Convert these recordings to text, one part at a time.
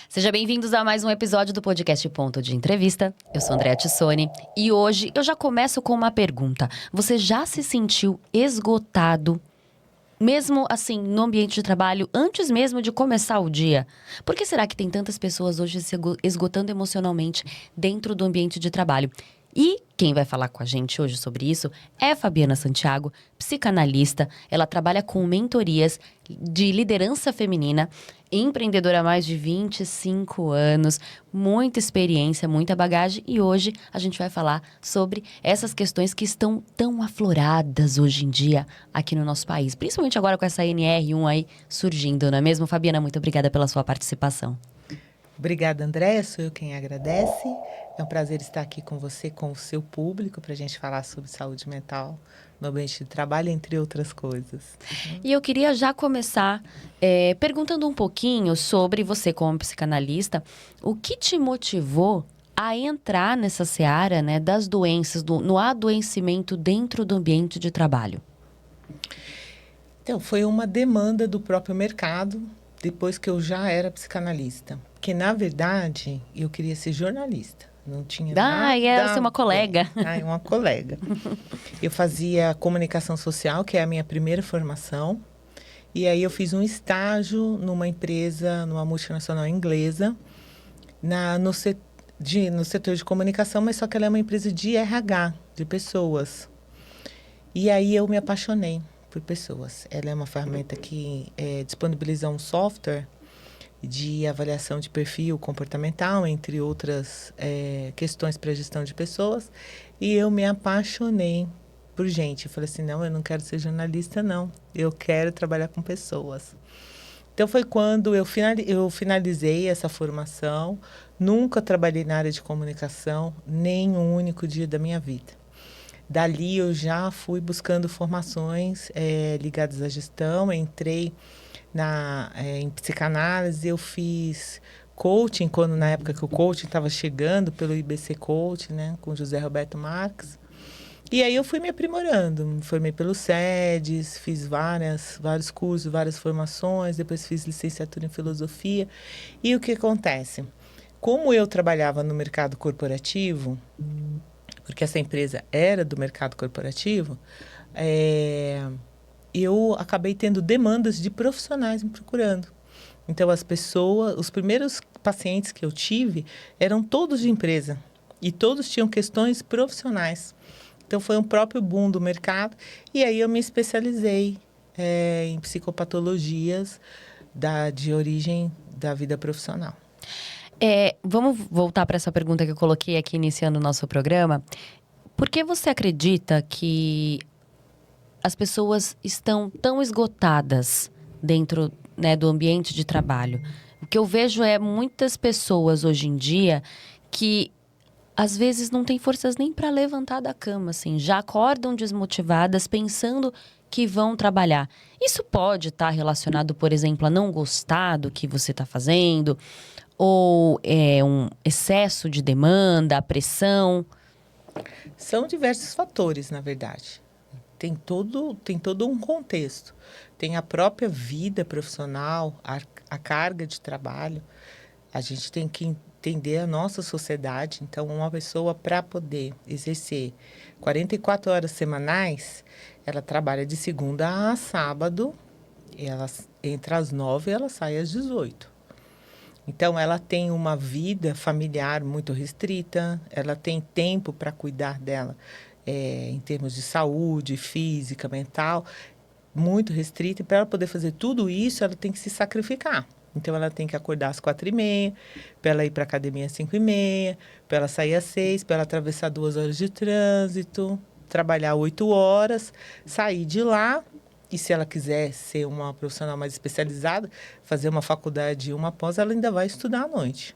Seja bem-vindos a mais um episódio do podcast Ponto de Entrevista. Eu sou Andréa Tissoni e hoje eu já começo com uma pergunta. Você já se sentiu esgotado, mesmo assim, no ambiente de trabalho, antes mesmo de começar o dia? Por que será que tem tantas pessoas hoje se esgotando emocionalmente dentro do ambiente de trabalho? E quem vai falar com a gente hoje sobre isso é Fabiana Santiago, psicanalista. Ela trabalha com mentorias de liderança feminina, empreendedora há mais de 25 anos, muita experiência, muita bagagem. E hoje a gente vai falar sobre essas questões que estão tão afloradas hoje em dia aqui no nosso país. Principalmente agora com essa NR1 aí surgindo, não é mesmo? Fabiana, muito obrigada pela sua participação. Obrigada, André. Sou eu quem agradece. É um prazer estar aqui com você, com o seu público, para a gente falar sobre saúde mental no ambiente de trabalho, entre outras coisas. E eu queria já começar perguntando um pouquinho sobre você como psicanalista. O que te motivou a entrar nessa seara, né, das doenças, no adoecimento dentro do ambiente de trabalho? Então, foi uma demanda do próprio mercado, depois que eu já era psicanalista. Porque, na verdade, eu queria ser jornalista. Não tinha nada... Você é uma colega. Uma colega. Eu fazia comunicação social, que é a minha primeira formação. E aí eu fiz um estágio numa empresa, numa multinacional inglesa, no setor de comunicação, mas só que ela é uma empresa de RH, de pessoas. E aí eu me apaixonei por pessoas. Ela é uma ferramenta que disponibiliza um software de avaliação de perfil comportamental, entre outras questões para a gestão de pessoas. E eu me apaixonei por gente. Eu falei assim, não, eu não quero ser jornalista, não. Eu quero trabalhar com pessoas. Então, foi quando eu finalizei essa formação. Nunca trabalhei na área de comunicação, nem um único dia da minha vida. Dali, eu já fui buscando formações ligadas à gestão. Entrei em psicanálise, eu fiz coaching, na época que o coaching estava chegando, pelo IBC Coaching, né, com José Roberto Marques. E aí eu fui me aprimorando, me formei pelo SEDES, fiz vários cursos, várias formações, depois fiz licenciatura em filosofia. E o que acontece? Como eu trabalhava no mercado corporativo, porque essa empresa era do mercado corporativo, eu acabei tendo demandas de profissionais me procurando. Então, os primeiros pacientes que eu tive eram todos de empresa e todos tinham questões profissionais. Então, foi um próprio boom do mercado. E aí eu me especializei em psicopatologias de origem da vida profissional. Vamos voltar para essa pergunta que eu coloquei aqui iniciando o nosso programa. Por que você acredita que as pessoas estão tão esgotadas dentro, né, do ambiente de trabalho? O que eu vejo é muitas pessoas hoje em dia que às vezes não têm forças nem para levantar da cama, assim, já acordam desmotivadas pensando que vão trabalhar. Isso pode estar relacionado, por exemplo, a não gostar do que você está fazendo, ou um excesso de demanda, a pressão? São diversos fatores, na verdade. Tem todo um contexto. Tem a própria vida profissional, a carga de trabalho. A gente tem que entender a nossa sociedade. Então, uma pessoa, para poder exercer 44 horas semanais, ela trabalha de segunda a sábado, ela entra às 9 e ela sai às 18. Então, ela tem uma vida familiar muito restrita, ela tem tempo para cuidar dela em termos de saúde, física, mental, muito restrita. E para ela poder fazer tudo isso, ela tem que se sacrificar. Então, ela tem que acordar às 4h30, para ela ir para a academia às 5h30, para ela sair às 6, para ela atravessar 2 horas de trânsito, trabalhar 8 horas, sair de lá. E se ela quiser ser uma profissional mais especializada, fazer uma faculdade e uma pós, ela ainda vai estudar à noite.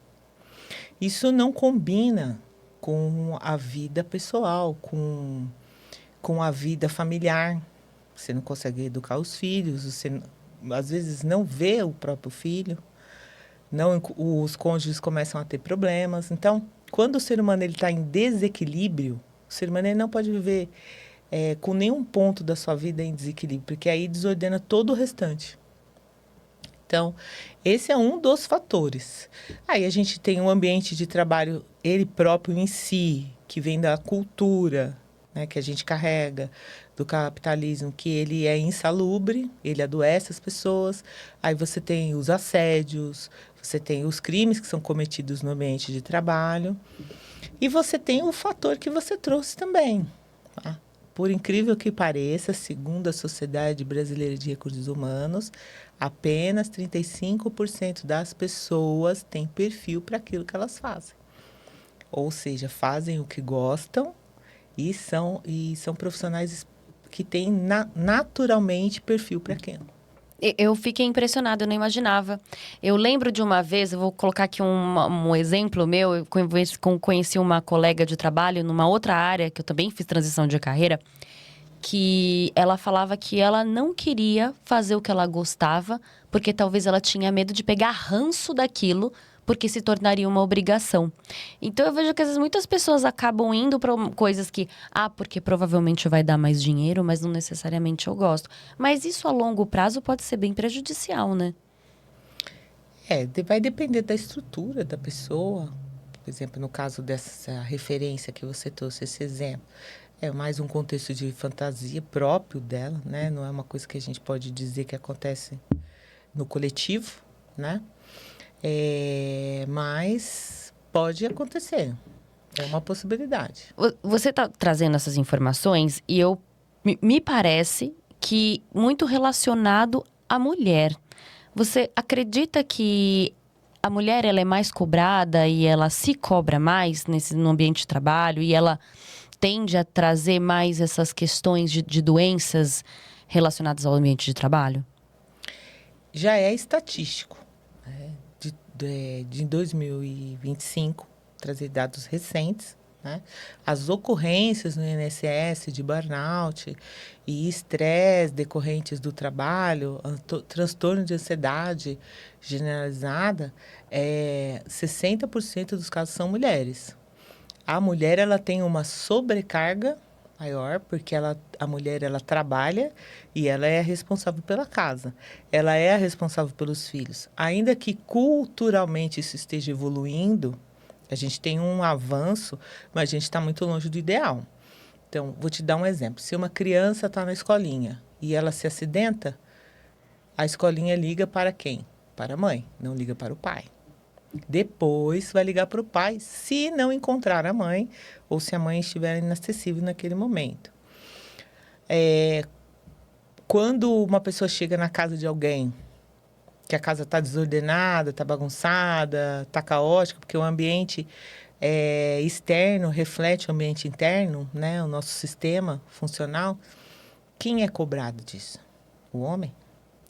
Isso não combina com a vida pessoal, com a vida familiar. Você não consegue educar os filhos, você às vezes não vê o próprio filho, os cônjuges começam a ter problemas. Então, quando o ser humano está em desequilíbrio, o ser humano ele não pode viver com nenhum ponto da sua vida em desequilíbrio, porque aí desordena todo o restante. Então, esse é um dos fatores. Aí a gente tem um ambiente de trabalho, ele próprio em si, que vem da cultura, né, que a gente carrega, do capitalismo, que ele é insalubre, ele adoece as pessoas. Aí você tem os assédios, você tem os crimes que são cometidos no ambiente de trabalho. E você tem o fator que você trouxe também. Tá? Por incrível que pareça, segundo a Sociedade Brasileira de Recursos Humanos, apenas 35% das pessoas têm perfil para aquilo que elas fazem. Ou seja, fazem o que gostam e são profissionais que têm naturalmente perfil para aquilo. Eu fiquei impressionada, eu não imaginava. Eu lembro de uma vez, eu vou colocar aqui um exemplo meu, eu conheci uma colega de trabalho numa outra área, que eu também fiz transição de carreira, que ela falava que ela não queria fazer o que ela gostava, porque talvez ela tinha medo de pegar ranço daquilo, porque se tornaria uma obrigação. Então eu vejo que às vezes muitas pessoas acabam indo para coisas que, porque provavelmente vai dar mais dinheiro, mas não necessariamente eu gosto. Mas isso a longo prazo pode ser bem prejudicial, né? Vai depender da estrutura da pessoa. Por exemplo, no caso dessa referência que você trouxe, esse exemplo, é mais um contexto de fantasia próprio dela, né? Não é uma coisa que a gente pode dizer que acontece no coletivo, né? Mas pode acontecer. É uma possibilidade. Você está trazendo essas informações e me parece que muito relacionado à mulher. Você acredita que a mulher ela é mais cobrada e ela se cobra mais no ambiente de trabalho e ela tende a trazer mais essas questões de doenças relacionadas ao ambiente de trabalho? Já é estatístico. De 2025, trazer dados recentes, né? As ocorrências no INSS de burnout e estresse decorrentes do trabalho, transtorno de ansiedade generalizada, 60% dos casos são mulheres. A mulher ela tem uma sobrecarga maior, porque a mulher ela trabalha e ela é a responsável pela casa. Ela é a responsável pelos filhos. Ainda que culturalmente isso esteja evoluindo, a gente tem um avanço, mas a gente está muito longe do ideal. Então, vou te dar um exemplo. Se uma criança está na escolinha e ela se acidenta, a escolinha liga para quem? Para a mãe, não liga para o pai. Depois vai ligar para o pai, se não encontrar a mãe ou se a mãe estiver inacessível naquele momento. Quando uma pessoa chega na casa de alguém, que a casa está desordenada, está bagunçada, está caótica, porque o ambiente externo reflete o ambiente interno, né? O nosso sistema funcional. Quem é cobrado disso? O homem?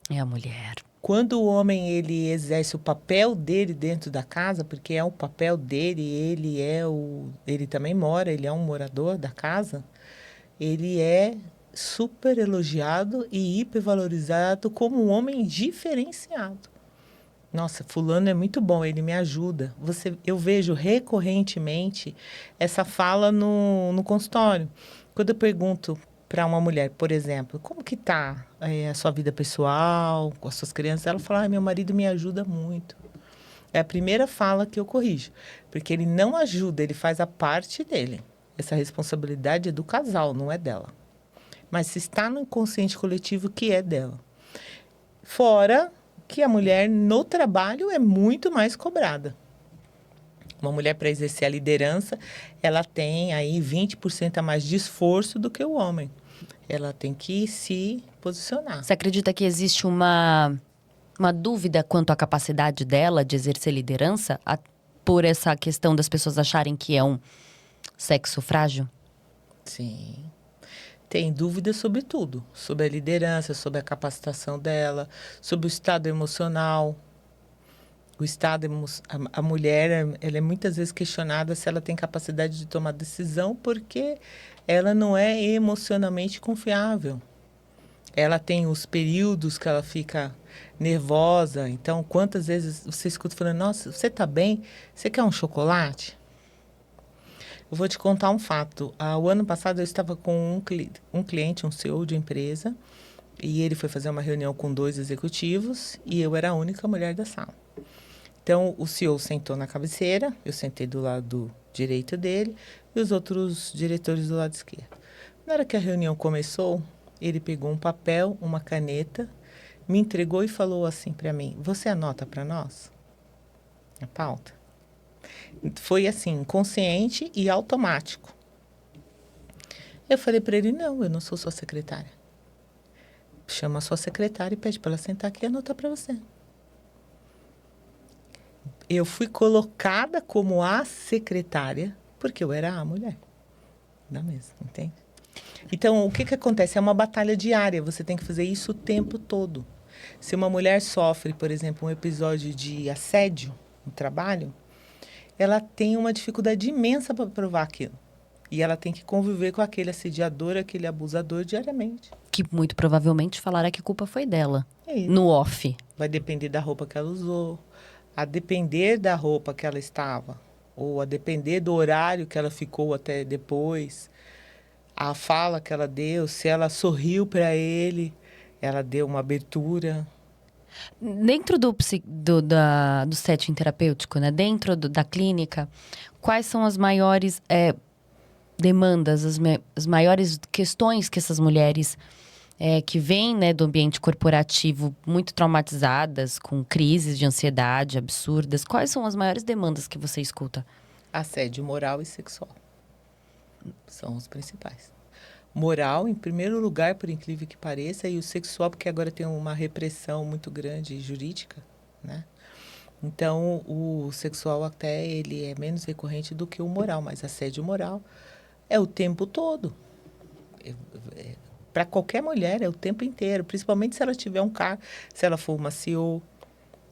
É a mulher. Quando o homem ele exerce o papel dele dentro da casa, porque é o papel dele, ele também mora, ele é um morador da casa, ele é super elogiado e hipervalorizado como um homem diferenciado. Nossa, fulano é muito bom, ele me ajuda. Eu vejo recorrentemente essa fala no consultório. Quando eu pergunto para uma mulher, por exemplo, como que tá a sua vida pessoal, com as suas crianças, ela fala, meu marido me ajuda muito. É a primeira fala que eu corrijo, porque ele não ajuda, ele faz a parte dele. Essa responsabilidade é do casal, não é dela. Mas se está no inconsciente coletivo, que é dela. Fora que a mulher no trabalho é muito mais cobrada. Uma mulher, para exercer a liderança, ela tem aí 20% a mais de esforço do que o homem. Ela tem que se posicionar. Você acredita que existe uma dúvida quanto à capacidade dela de exercer liderança por essa questão das pessoas acharem que é um sexo frágil? Sim. Tem dúvidas sobre tudo. Sobre a liderança, sobre a capacitação dela, sobre o estado emocional. A mulher, ela é muitas vezes questionada se ela tem capacidade de tomar decisão porque ela não é emocionalmente confiável. Ela tem os períodos que ela fica nervosa. Então, quantas vezes você escuta falando, nossa, você está bem? Você quer um chocolate? Eu vou te contar um fato. O ano passado eu estava com um cliente, um CEO de empresa, E ele foi fazer uma reunião com 2 executivos e eu era a única mulher da sala. Então, o CEO sentou na cabeceira, eu sentei do lado direito dele e os outros diretores do lado esquerdo. Na hora que a reunião começou, ele pegou um papel, uma caneta, me entregou e falou assim para mim: "Você anota para nós a pauta?" Foi assim, consciente e automático. Eu falei para ele: "Não, eu não sou sua secretária. Chama a sua secretária e pede para ela sentar aqui e anotar para você." Eu fui colocada como a secretária porque eu era a mulher da mesa, entende? Então, o que que acontece? É uma batalha diária, você tem que fazer isso o tempo todo. Se uma mulher sofre, por exemplo, um episódio de assédio no trabalho, ela tem uma dificuldade imensa para provar aquilo. E ela tem que conviver com aquele assediador, aquele abusador diariamente. Que muito provavelmente falará que a culpa foi dela. É isso. No off. Vai depender da roupa que ela usou, a depender da roupa que ela estava, ou a depender do horário que ela ficou até depois, a fala que ela deu, se ela sorriu para ele, ela deu uma abertura. Dentro do setting terapêutico, né? Dentro da clínica, quais são as maiores demandas, as maiores questões que essas mulheres que vêm, né, do ambiente corporativo muito traumatizadas, com crises de ansiedade absurdas, quais são as maiores demandas que você escuta? Assédio moral e sexual são os principais. Moral, em primeiro lugar, por incrível que pareça, e o sexual, porque agora tem uma repressão muito grande jurídica, né? Então, o sexual até ele é menos recorrente do que o moral, mas assédio moral é o tempo todo. Para qualquer mulher, é o tempo inteiro, principalmente se ela tiver um cargo, se ela for uma CEO.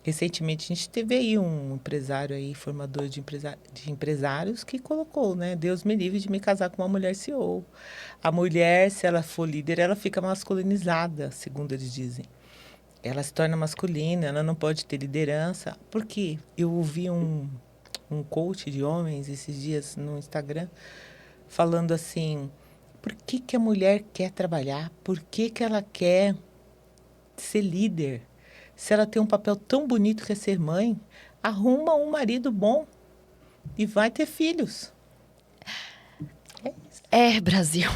Recentemente, a gente teve aí um empresário aí, formador de empresários, que colocou, né? Deus me livre de me casar com uma mulher CEO. A mulher, se ela for líder, ela fica masculinizada, segundo eles dizem. Ela se torna masculina, ela não pode ter liderança. Por quê? Eu ouvi um coach de homens esses dias no Instagram falando assim: por que que a mulher quer trabalhar? Por que que ela quer ser líder? Se ela tem um papel tão bonito que é ser mãe, arruma um marido bom e vai ter filhos. É isso. Brasil.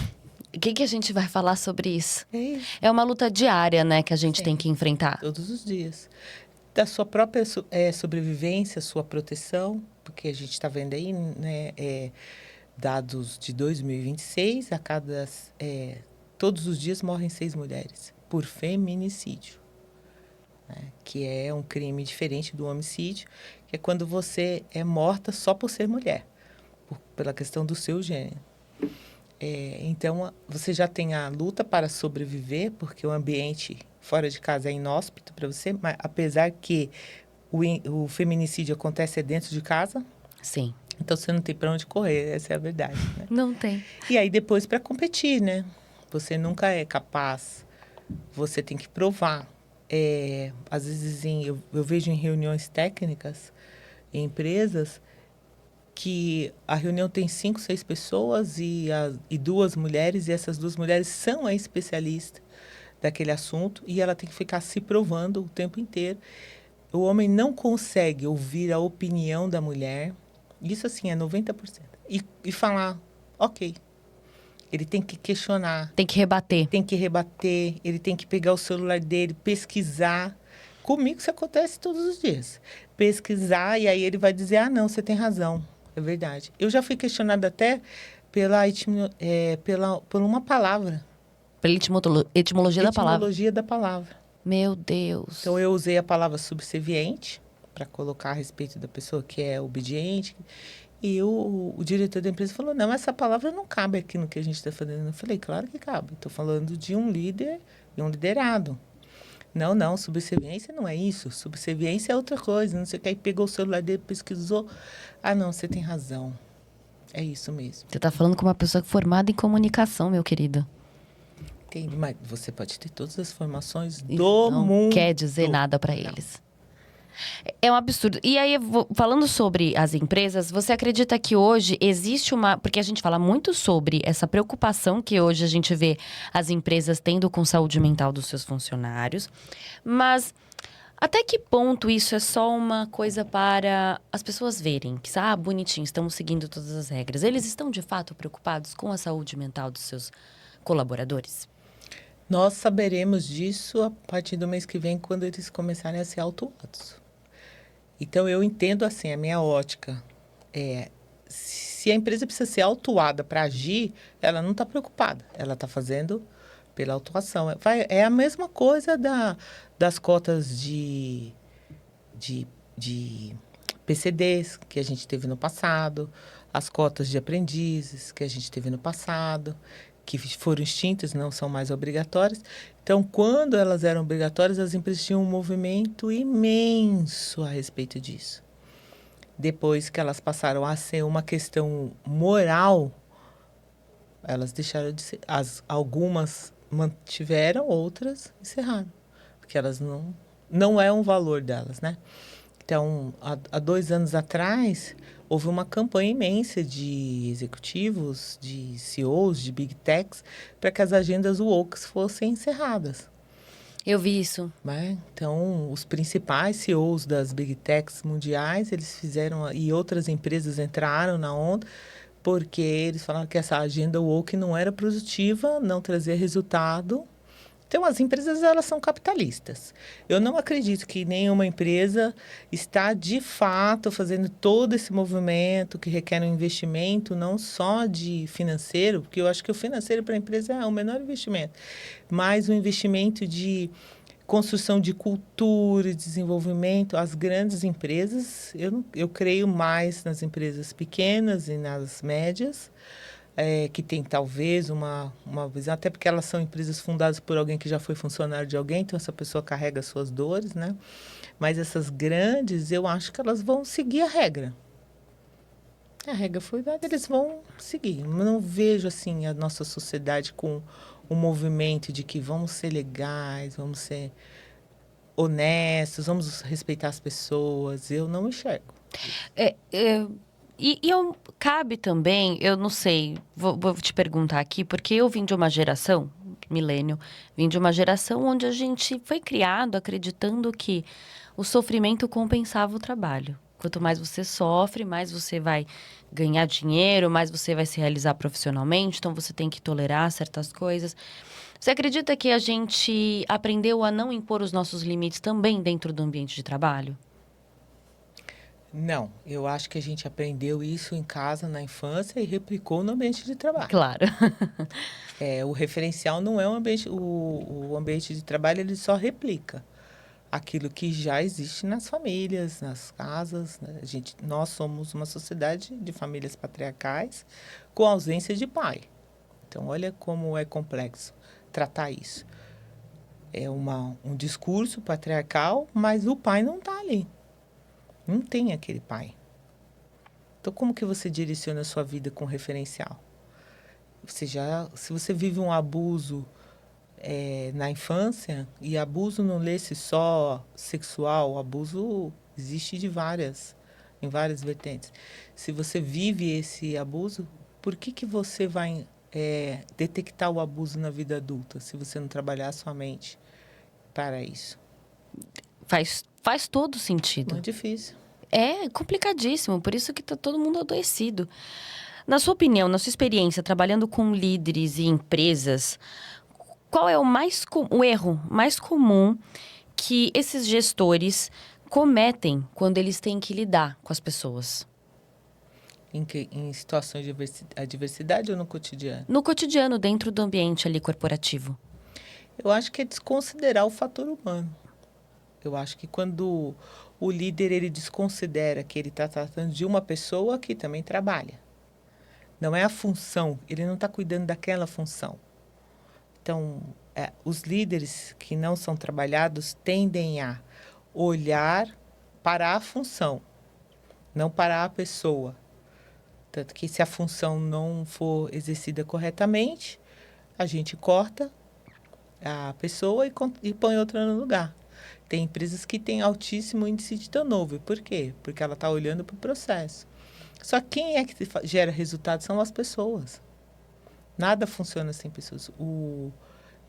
O que a gente vai falar sobre isso? É isso. É uma luta diária, né, que a gente tem que enfrentar. Todos os dias. Da sua própria sobrevivência, sua proteção, porque a gente está vendo aí, né, dados de 2026, todos os dias morrem 6 mulheres por feminicídio. Né, que é um crime diferente do homicídio, que é quando você é morta só por ser mulher, pela questão do seu gênero. Então, você já tem a luta para sobreviver, porque o ambiente fora de casa é inóspito para você, mas apesar que o feminicídio acontece dentro de casa. Sim. Então, você não tem para onde correr, essa é a verdade. Né? Não tem. E aí, depois, para competir, né? Você nunca é capaz, você tem que provar. Às vezes, eu vejo em reuniões técnicas, em empresas, que a reunião tem 5, 6 pessoas e 2 mulheres, e essas 2 mulheres são a especialista daquele assunto, e ela tem que ficar se provando o tempo inteiro. O homem não consegue ouvir a opinião da mulher, isso assim é 90%, e falar, ok. Ele tem que questionar. Tem que rebater. Tem que rebater, ele tem que pegar o celular dele, pesquisar. Comigo isso acontece todos os dias. Pesquisar, e aí ele vai dizer, ah, não, você tem razão. É verdade. Eu já fui questionada até por uma palavra. Pela etimologia da palavra. Etimologia da palavra. Meu Deus. Então, eu usei a palavra subserviente para colocar a respeito da pessoa que é obediente. E o diretor da empresa falou, não, essa palavra não cabe aqui no que a gente está fazendo. Eu falei, claro que cabe. Estou falando de um líder e um liderado. Não, subserviência não é isso. Subserviência é outra coisa. Não sei o que. Aí pegou o celular dele, pesquisou. Ah, não, você tem razão. É isso mesmo. Você está falando com uma pessoa formada em comunicação, meu querido. Entendi, mas você pode ter todas as formações Isso do mundo. Não quer dizer nada para eles. É um absurdo. E aí, falando sobre as empresas, você acredita que hoje existe uma... Porque a gente fala muito sobre essa preocupação que hoje a gente vê as empresas tendo com saúde mental dos seus funcionários. Mas até que ponto isso é só uma coisa para as pessoas verem? Que, bonitinho, estamos seguindo todas as regras. Eles estão, de fato, preocupados com a saúde mental dos seus colaboradores? Nós saberemos disso a partir do mês que vem, quando eles começarem a ser autuados. Então, eu entendo assim, a minha ótica se a empresa precisa ser autuada para agir, ela não está preocupada. Ela está fazendo pela autuação. É a mesma coisa das cotas de PCDs que a gente teve no passado, as cotas de aprendizes que a gente teve no passado, que foram extintas, não são mais obrigatórias. Então, quando elas eram obrigatórias, as empresas tinham um movimento imenso a respeito disso. Depois que elas passaram a ser uma questão moral, elas deixaram de ser. Algumas mantiveram, outras encerraram. Porque elas não é um valor delas, né? Então, há 2 anos atrás, houve uma campanha imensa de executivos, de CEOs, de Big Techs, para que as agendas woke fossem encerradas. Eu vi isso. Né? Então, os principais CEOs das Big Techs mundiais, eles fizeram, e outras empresas entraram na onda, porque eles falaram que essa agenda woke não era produtiva, não trazia resultado. Então, as empresas, elas são capitalistas. Eu não acredito que nenhuma empresa está, de fato, fazendo todo esse movimento que requer um investimento, não só de financeiro, porque eu acho que o financeiro para a empresa é o menor investimento, mas o investimento de construção de cultura, desenvolvimento. As grandes empresas, eu creio mais nas empresas pequenas e nas médias, que tem talvez uma visão, até porque elas são empresas fundadas por alguém que já foi funcionário de alguém, então essa pessoa carrega as suas dores, né? Mas essas grandes, eu acho que elas vão seguir a regra. A regra foi dada, eles vão seguir. Eu não vejo assim a nossa sociedade com um movimento de que vamos ser legais, vamos ser honestos, vamos respeitar as pessoas. Eu não enxergo. Cabe também, eu não sei, vou te perguntar aqui, porque eu vim de uma geração, milênio, vim de uma geração onde a gente foi criado acreditando que o sofrimento compensava o trabalho. Quanto mais você sofre, mais você vai ganhar dinheiro, mais você vai se realizar profissionalmente, então você tem que tolerar certas coisas. Você acredita que a gente aprendeu a não impor os nossos limites também dentro do ambiente de trabalho? Não, eu acho que a gente aprendeu isso em casa, na infância, e replicou no ambiente de trabalho. Claro. O referencial não é um ambiente... O ambiente de trabalho, ele só replica aquilo que já existe nas famílias, nas casas. Né? Nós somos uma sociedade de famílias patriarcais com ausência de pai. Então, olha como é complexo tratar isso. É um discurso patriarcal, mas o pai não está ali. Não tem aquele pai. Então, como que você direciona a sua vida com referencial? Se você vive um abuso na infância, e abuso não lê-se só sexual, abuso existe em várias vertentes. Se você vive esse abuso, por que você vai detectar o abuso na vida adulta, se você não trabalhar a sua mente para isso? Faz todo sentido. Não é difícil. É complicadíssimo, por isso que tá todo mundo adoecido. Na sua opinião, na sua experiência, trabalhando com líderes e empresas, qual é o erro mais comum que esses gestores cometem quando eles têm que lidar com as pessoas? Em situações de adversidade ou no cotidiano? No cotidiano, dentro do ambiente ali corporativo. Eu acho que é desconsiderar o fator humano. Eu acho que quando o líder ele desconsidera que ele está tratando de uma pessoa que também trabalha. Não é a função, ele não está cuidando daquela função. Então, os líderes que não são trabalhados tendem a olhar para a função, não para a pessoa. Tanto que se a função não for exercida corretamente, a gente corta a pessoa e põe outra no lugar. Tem empresas que têm altíssimo índice de turnover. Por quê? Porque ela está olhando para o processo. Só quem é que gera resultado são as pessoas. Nada funciona sem pessoas.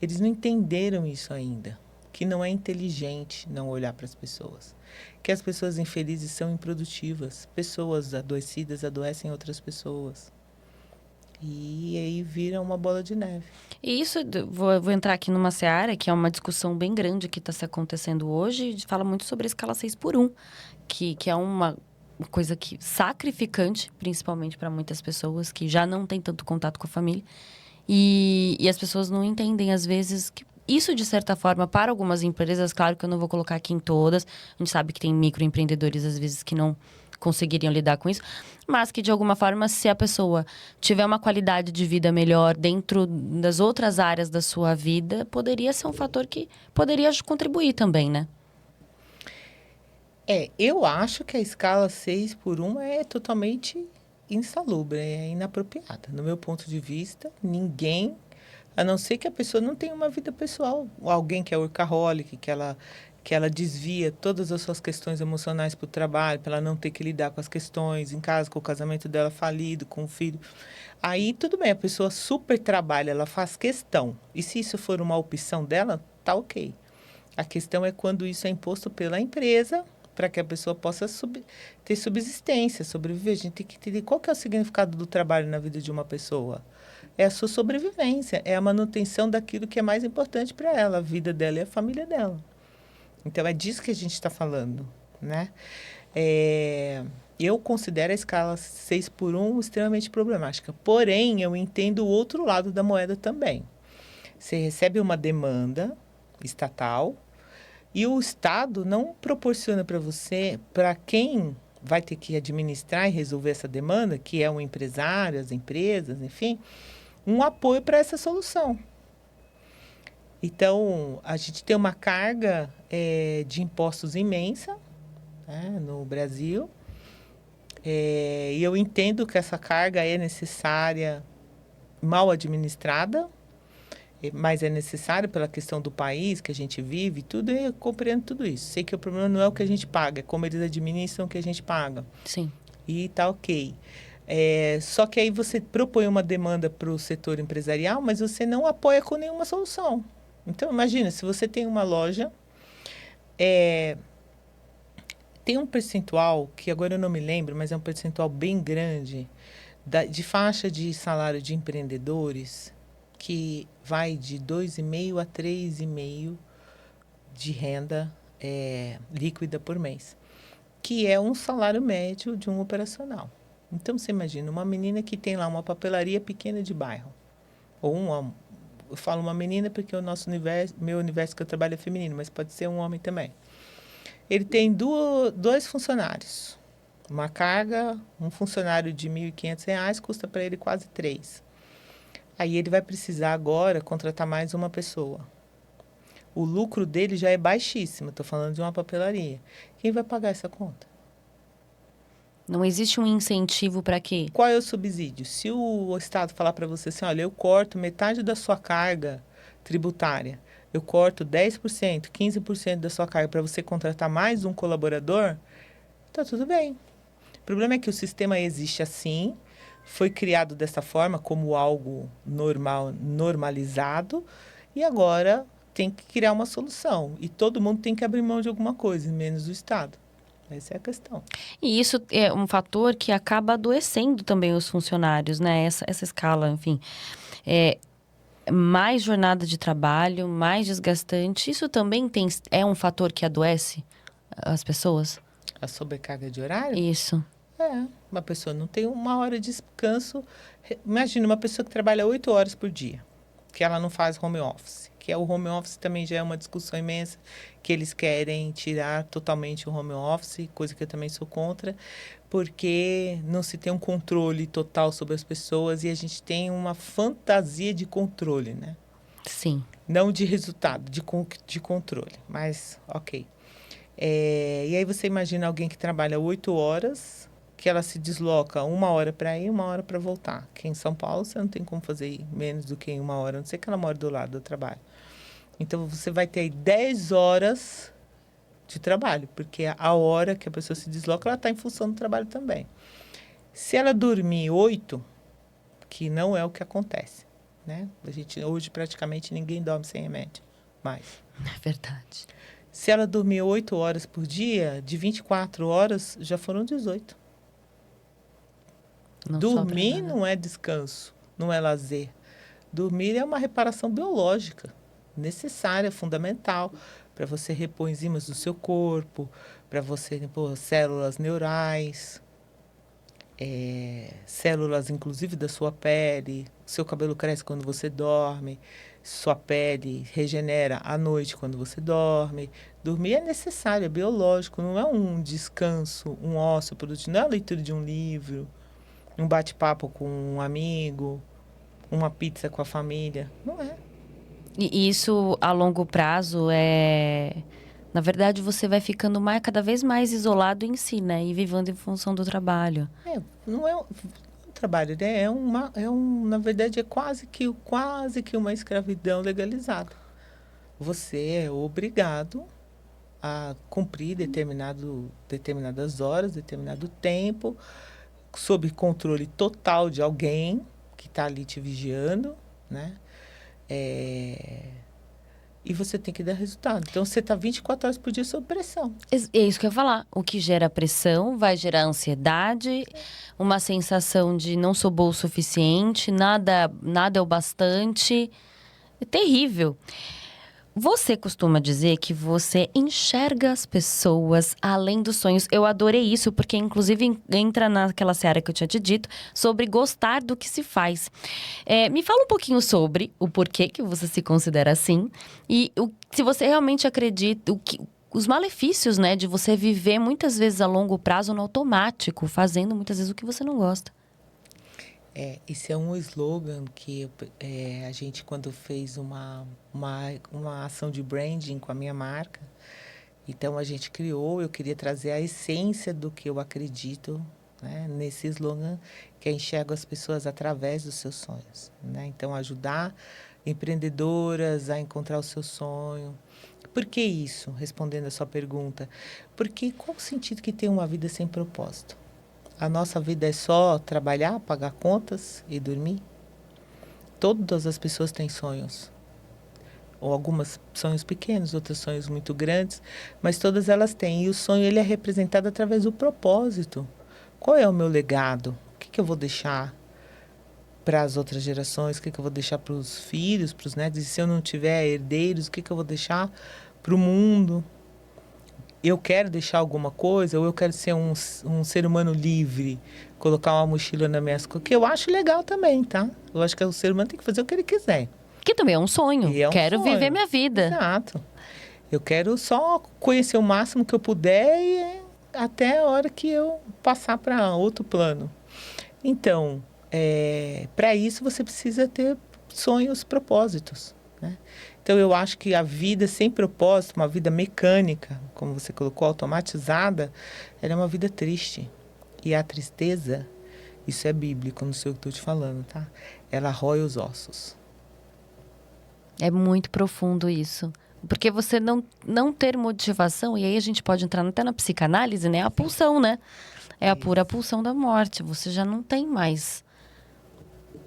Eles não entenderam isso ainda. Que não é inteligente não olhar para as pessoas. Que as pessoas infelizes são improdutivas. Pessoas adoecidas adoecem outras pessoas. E aí vira uma bola de neve. E isso, vou entrar aqui numa seara, que é uma discussão bem grande que está se acontecendo hoje, fala muito sobre a escala 6x1, que é uma coisa que sacrificante, principalmente para muitas pessoas que já não têm tanto contato com a família. E as pessoas não entendem, às vezes, que isso, de certa forma, para algumas empresas, claro que eu não vou colocar aqui em todas, a gente sabe que tem microempreendedores, às vezes, que não conseguiriam lidar com isso, mas que, de alguma forma, se a pessoa tiver uma qualidade de vida melhor dentro das outras áreas da sua vida, poderia ser um fator que poderia contribuir também, né? Eu acho que a escala 6x1 é totalmente insalubre, é inapropriada. No meu ponto de vista, ninguém, a não ser que a pessoa não tenha uma vida pessoal, alguém que é workaholic, que ela desvia todas as suas questões emocionais para o trabalho, para ela não ter que lidar com as questões em casa, com o casamento dela falido, com o filho. Aí tudo bem, a pessoa super trabalha, ela faz questão. E se isso for uma opção dela, tá ok. A questão é quando isso é imposto pela empresa, para que a pessoa possa ter subsistência, sobreviver. A gente tem que entender qual que é o significado do trabalho na vida de uma pessoa. É a sua sobrevivência, é a manutenção daquilo que é mais importante para ela, a vida dela e a família dela. Então, é disso que a gente está falando, né? Eu considero a escala 6x1 extremamente problemática. Porém, eu entendo o outro lado da moeda também. Você recebe uma demanda estatal e o Estado não proporciona para você, para quem vai ter que administrar e resolver essa demanda, que é um empresário, as empresas, enfim, um apoio para essa solução. Então, a gente tem uma carga de impostos imensa, né, no Brasil. E eu entendo que essa carga é necessária, mal administrada, mas é necessária pela questão do país que a gente vive, tudo, e eu compreendo tudo isso. Sei que o problema não é o que a gente paga, é como eles administram o que a gente paga. Sim. E tá ok. Só que aí você propõe uma demanda para o setor empresarial, mas você não apoia com nenhuma solução. Então, imagina, se você tem uma loja, tem um percentual, que agora eu não me lembro, mas é um percentual bem grande, de faixa de salário de empreendedores, que vai de 2,5 a 3,5 de renda líquida por mês, que é um salário médio de um operacional. Então, você imagina, uma menina que tem lá uma papelaria pequena de bairro, ou eu falo uma menina porque o meu universo que eu trabalho é feminino, mas pode ser um homem também. Ele tem dois funcionários. Uma carga, um funcionário de R$ 1.500 custa para ele quase 3. Aí ele vai precisar agora contratar mais uma pessoa. O lucro dele já é baixíssimo, estou falando de uma papelaria. Quem vai pagar essa conta? Não existe um incentivo para quê? Qual é o subsídio? Se o Estado falar para você assim, olha, eu corto metade da sua carga tributária, eu corto 10%, 15% da sua carga para você contratar mais um colaborador, tá tudo bem. O problema é que o sistema existe assim, foi criado dessa forma como algo normal, normalizado, e agora tem que criar uma solução. E todo mundo tem que abrir mão de alguma coisa, menos o Estado. Essa é a questão. E isso é um fator que acaba adoecendo também os funcionários, né? Essa escala, enfim. Mais jornada de trabalho, mais desgastante. Isso também é um fator que adoece as pessoas? A sobrecarga de horário? Isso. Uma pessoa não tem uma hora de descanso. Imagina uma pessoa que trabalha 8 horas por dia, que ela não faz home office. Que o home office também já é uma discussão imensa, que eles querem tirar totalmente o home office, coisa que eu também sou contra, porque não se tem um controle total sobre as pessoas e a gente tem uma fantasia de controle, né? Sim. Não de resultado, de controle, mas ok. E aí você imagina alguém que trabalha 8 horas, que ela se desloca 1 hora para ir, 1 hora para voltar. Aqui em São Paulo você não tem como fazer menos do que em 1 hora, a não ser que ela mora do lado do trabalho. Então, você vai ter aí 10 horas de trabalho, porque a hora que a pessoa se desloca, ela está em função do trabalho também. Se ela dormir 8, que não é o que acontece, né? Hoje praticamente ninguém dorme sem remédio mais. É verdade. Se ela dormir 8 horas por dia, de 24 horas, já foram 18. Não Dormir sobra nada. não é descanso, não é lazer. Dormir é uma reparação biológica, necessária, fundamental, para você repor enzimas do seu corpo, para você repor células neurais, células inclusive da sua pele. Seu cabelo cresce quando você dorme, sua pele regenera à noite quando você dorme. Dormir é necessário, é biológico, não é um descanso, um ócio produtivo, não é a leitura de um livro, um bate-papo com um amigo, uma pizza com a família. Não é. E isso, a longo prazo, Na verdade, você vai ficando cada vez mais isolado em si, né? E vivendo em função do trabalho. Não é um trabalho, né? Na verdade, é quase que uma escravidão legalizada. Você é obrigado a cumprir determinadas horas, determinado tempo, sob controle total de alguém que está ali te vigiando, né? E você tem que dar resultado. Então, você está 24 horas por dia sob pressão. É isso que eu ia falar. O que gera pressão vai gerar ansiedade, uma sensação de não sou boa o suficiente, nada é o bastante. É terrível. Você costuma dizer que você enxerga as pessoas além dos sonhos. Eu adorei isso, porque inclusive entra naquela seara que eu tinha te dito, sobre gostar do que se faz. Me fala um pouquinho sobre o porquê que você se considera assim. E se você realmente acredita, os malefícios, né, de você viver muitas vezes a longo prazo no automático, fazendo muitas vezes o que você não gosta. Esse é um slogan que a gente, quando fez uma ação de branding com a minha marca, então a gente criou, eu queria trazer a essência do que eu acredito, né, nesse slogan, que é enxergo as pessoas através dos seus sonhos, né? Então, ajudar empreendedoras a encontrar o seu sonho. Por que isso? Respondendo a sua pergunta. Porque qual o sentido que tem uma vida sem propósito? A nossa vida é só trabalhar, pagar contas e dormir? Todas as pessoas têm sonhos. Ou algumas sonhos pequenos, outros sonhos muito grandes, mas todas elas têm. E o sonho ele é representado através do propósito. Qual é o meu legado? O que eu vou deixar para as outras gerações? O que eu vou deixar para os filhos, para os netos? E se eu não tiver herdeiros, o que eu vou deixar para o mundo? Eu quero deixar alguma coisa, ou eu quero ser um ser humano livre, colocar uma mochila nas minhas coisas, que eu acho legal também, tá? Eu acho que o ser humano tem que fazer o que ele quiser. Que também é um sonho. E é um Quero sonho. viver minha vida. Exato. Eu quero só conhecer o máximo que eu puder e até a hora que eu passar para outro plano. Então, para isso você precisa ter sonhos, propósitos, né? Então, eu acho que a vida sem propósito, uma vida mecânica, como você colocou, automatizada, ela é uma vida triste. E a tristeza, isso é bíblico, não sei o que estou te falando, tá? Ela rói os ossos. É muito profundo isso. Porque você não ter motivação, e aí a gente pode entrar até na psicanálise, né? A pulsão, né? É a pura pulsão da morte. Você já não tem mais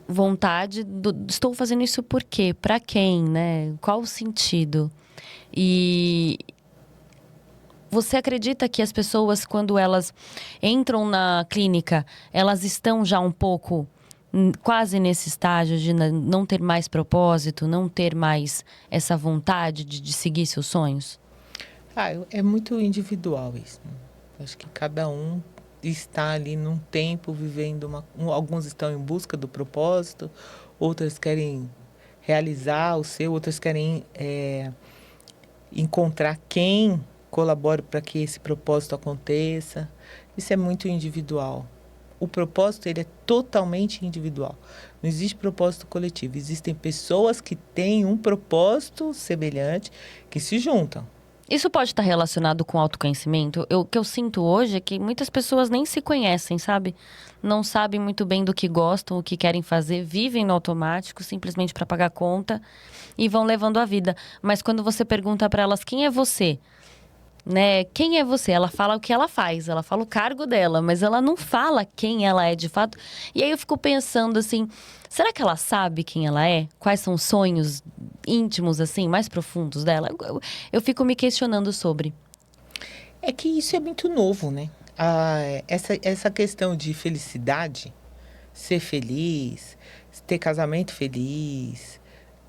vontade estou fazendo isso por quê? Para quem, né? Qual o sentido? E você acredita que as pessoas, quando elas entram na clínica, elas estão já um pouco quase nesse estágio de não ter mais propósito, não ter mais essa vontade de seguir seus sonhos? É muito individual isso. Acho que cada um está ali num tempo vivendo alguns estão em busca do propósito, outras querem realizar o seu, outras querem encontrar quem colabore para que esse propósito aconteça. Isso é muito individual. O propósito ele é totalmente individual. Não existe propósito coletivo. Existem pessoas que têm um propósito semelhante, que se juntam. Isso pode estar relacionado com autoconhecimento? O que eu sinto hoje é que muitas pessoas nem se conhecem, sabe? Não sabem muito bem do que gostam, o que querem fazer, vivem no automático, simplesmente para pagar conta e vão levando a vida. Mas quando você pergunta para elas quem é você, né? Quem é você? Ela fala o que ela faz, ela fala o cargo dela, mas ela não fala quem ela é de fato. E aí eu fico pensando assim, será que ela sabe quem ela é? Quais são os sonhos íntimos, assim, mais profundos dela? Eu fico me questionando sobre. É que isso é muito novo, né? Essa questão de felicidade, ser feliz, ter casamento feliz,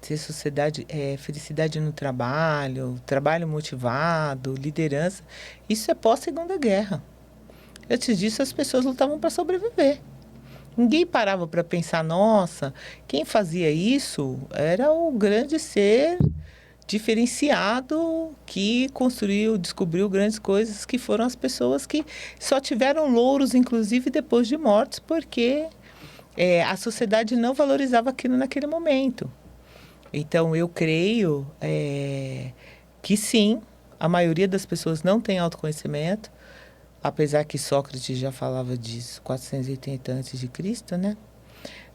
ter sociedade, felicidade no trabalho, trabalho motivado, liderança, isso é pós-Segunda Guerra. Antes disso, as pessoas lutavam para sobreviver. Ninguém parava para pensar, nossa, quem fazia isso era o grande ser diferenciado que construiu, descobriu grandes coisas, que foram as pessoas que só tiveram louros, inclusive depois de mortos, porque a sociedade não valorizava aquilo naquele momento. Então, eu creio que sim, a maioria das pessoas não tem autoconhecimento, apesar que Sócrates já falava disso 480 a.C., né?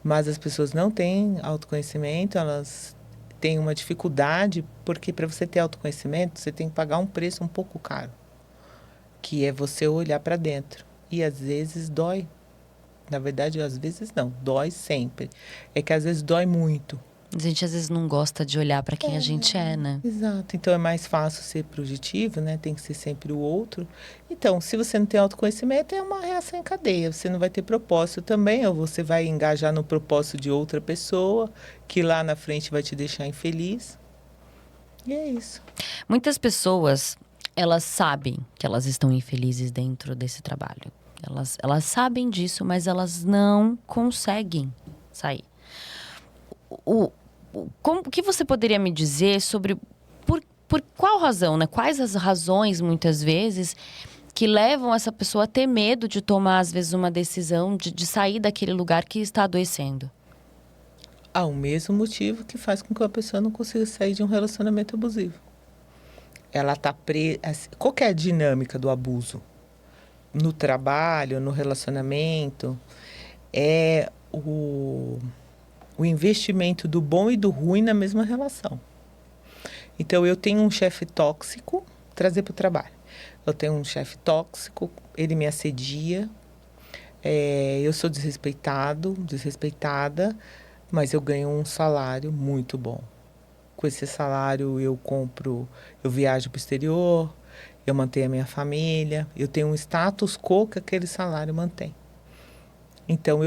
Mas as pessoas não têm autoconhecimento, elas têm uma dificuldade, porque para você ter autoconhecimento, você tem que pagar um preço um pouco caro, que é você olhar para dentro. E às vezes dói. Na verdade, às vezes não, dói sempre. É que às vezes dói muito. A gente às vezes não gosta de olhar pra quem a gente é, né? Exato. Então é mais fácil ser projetivo, né? Tem que ser sempre o outro. Então, se você não tem autoconhecimento, é uma reação em cadeia. Você não vai ter propósito também, ou você vai engajar no propósito de outra pessoa, que lá na frente vai te deixar infeliz. E é isso. Muitas pessoas, elas sabem que elas estão infelizes dentro desse trabalho. Elas sabem disso, mas elas não conseguem sair. O que você poderia me dizer sobre por qual razão, né? Quais as razões, muitas vezes, que levam essa pessoa a ter medo de tomar, às vezes, uma decisão de sair daquele lugar que está adoecendo? O mesmo motivo que faz com que a pessoa não consiga sair de um relacionamento abusivo. Ela está presa. Qual que é a dinâmica do abuso? No trabalho, no relacionamento, é o investimento do bom e do ruim na mesma relação. Então, eu tenho um chefe tóxico, trazer para o trabalho. Eu tenho um chefe tóxico, ele me assedia, eu sou desrespeitada, mas eu ganho um salário muito bom. Com esse salário, eu viajo para o exterior, eu mantenho a minha família, eu tenho um status quo que aquele salário mantém. Então,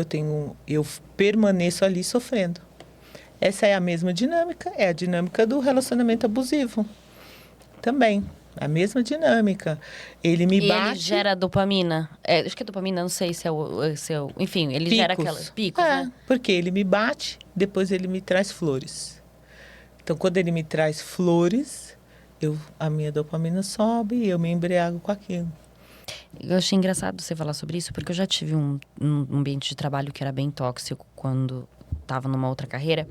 eu permaneço ali sofrendo. Essa é a mesma dinâmica, é a dinâmica do relacionamento abusivo. Também, a mesma dinâmica. Ele me bate... Ele gera dopamina? Acho que é dopamina, não sei se é o... Enfim, ele gera aquelas picos, né? Porque ele me bate, depois ele me traz flores. Então, quando ele me traz flores, a minha dopamina sobe e eu me embriago com aquilo. Eu achei engraçado você falar sobre isso, porque eu já tive um ambiente de trabalho que era bem tóxico quando estava numa outra carreira.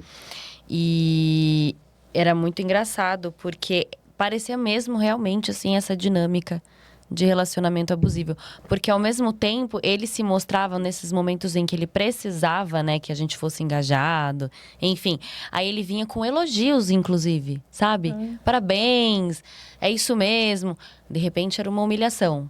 E era muito engraçado, porque parecia mesmo realmente, assim, essa dinâmica de relacionamento abusivo. Porque, ao mesmo tempo, ele se mostrava nesses momentos em que ele precisava, né, que a gente fosse engajado. Enfim, aí ele vinha com elogios, inclusive, sabe? Parabéns, é isso mesmo. De repente, era uma humilhação.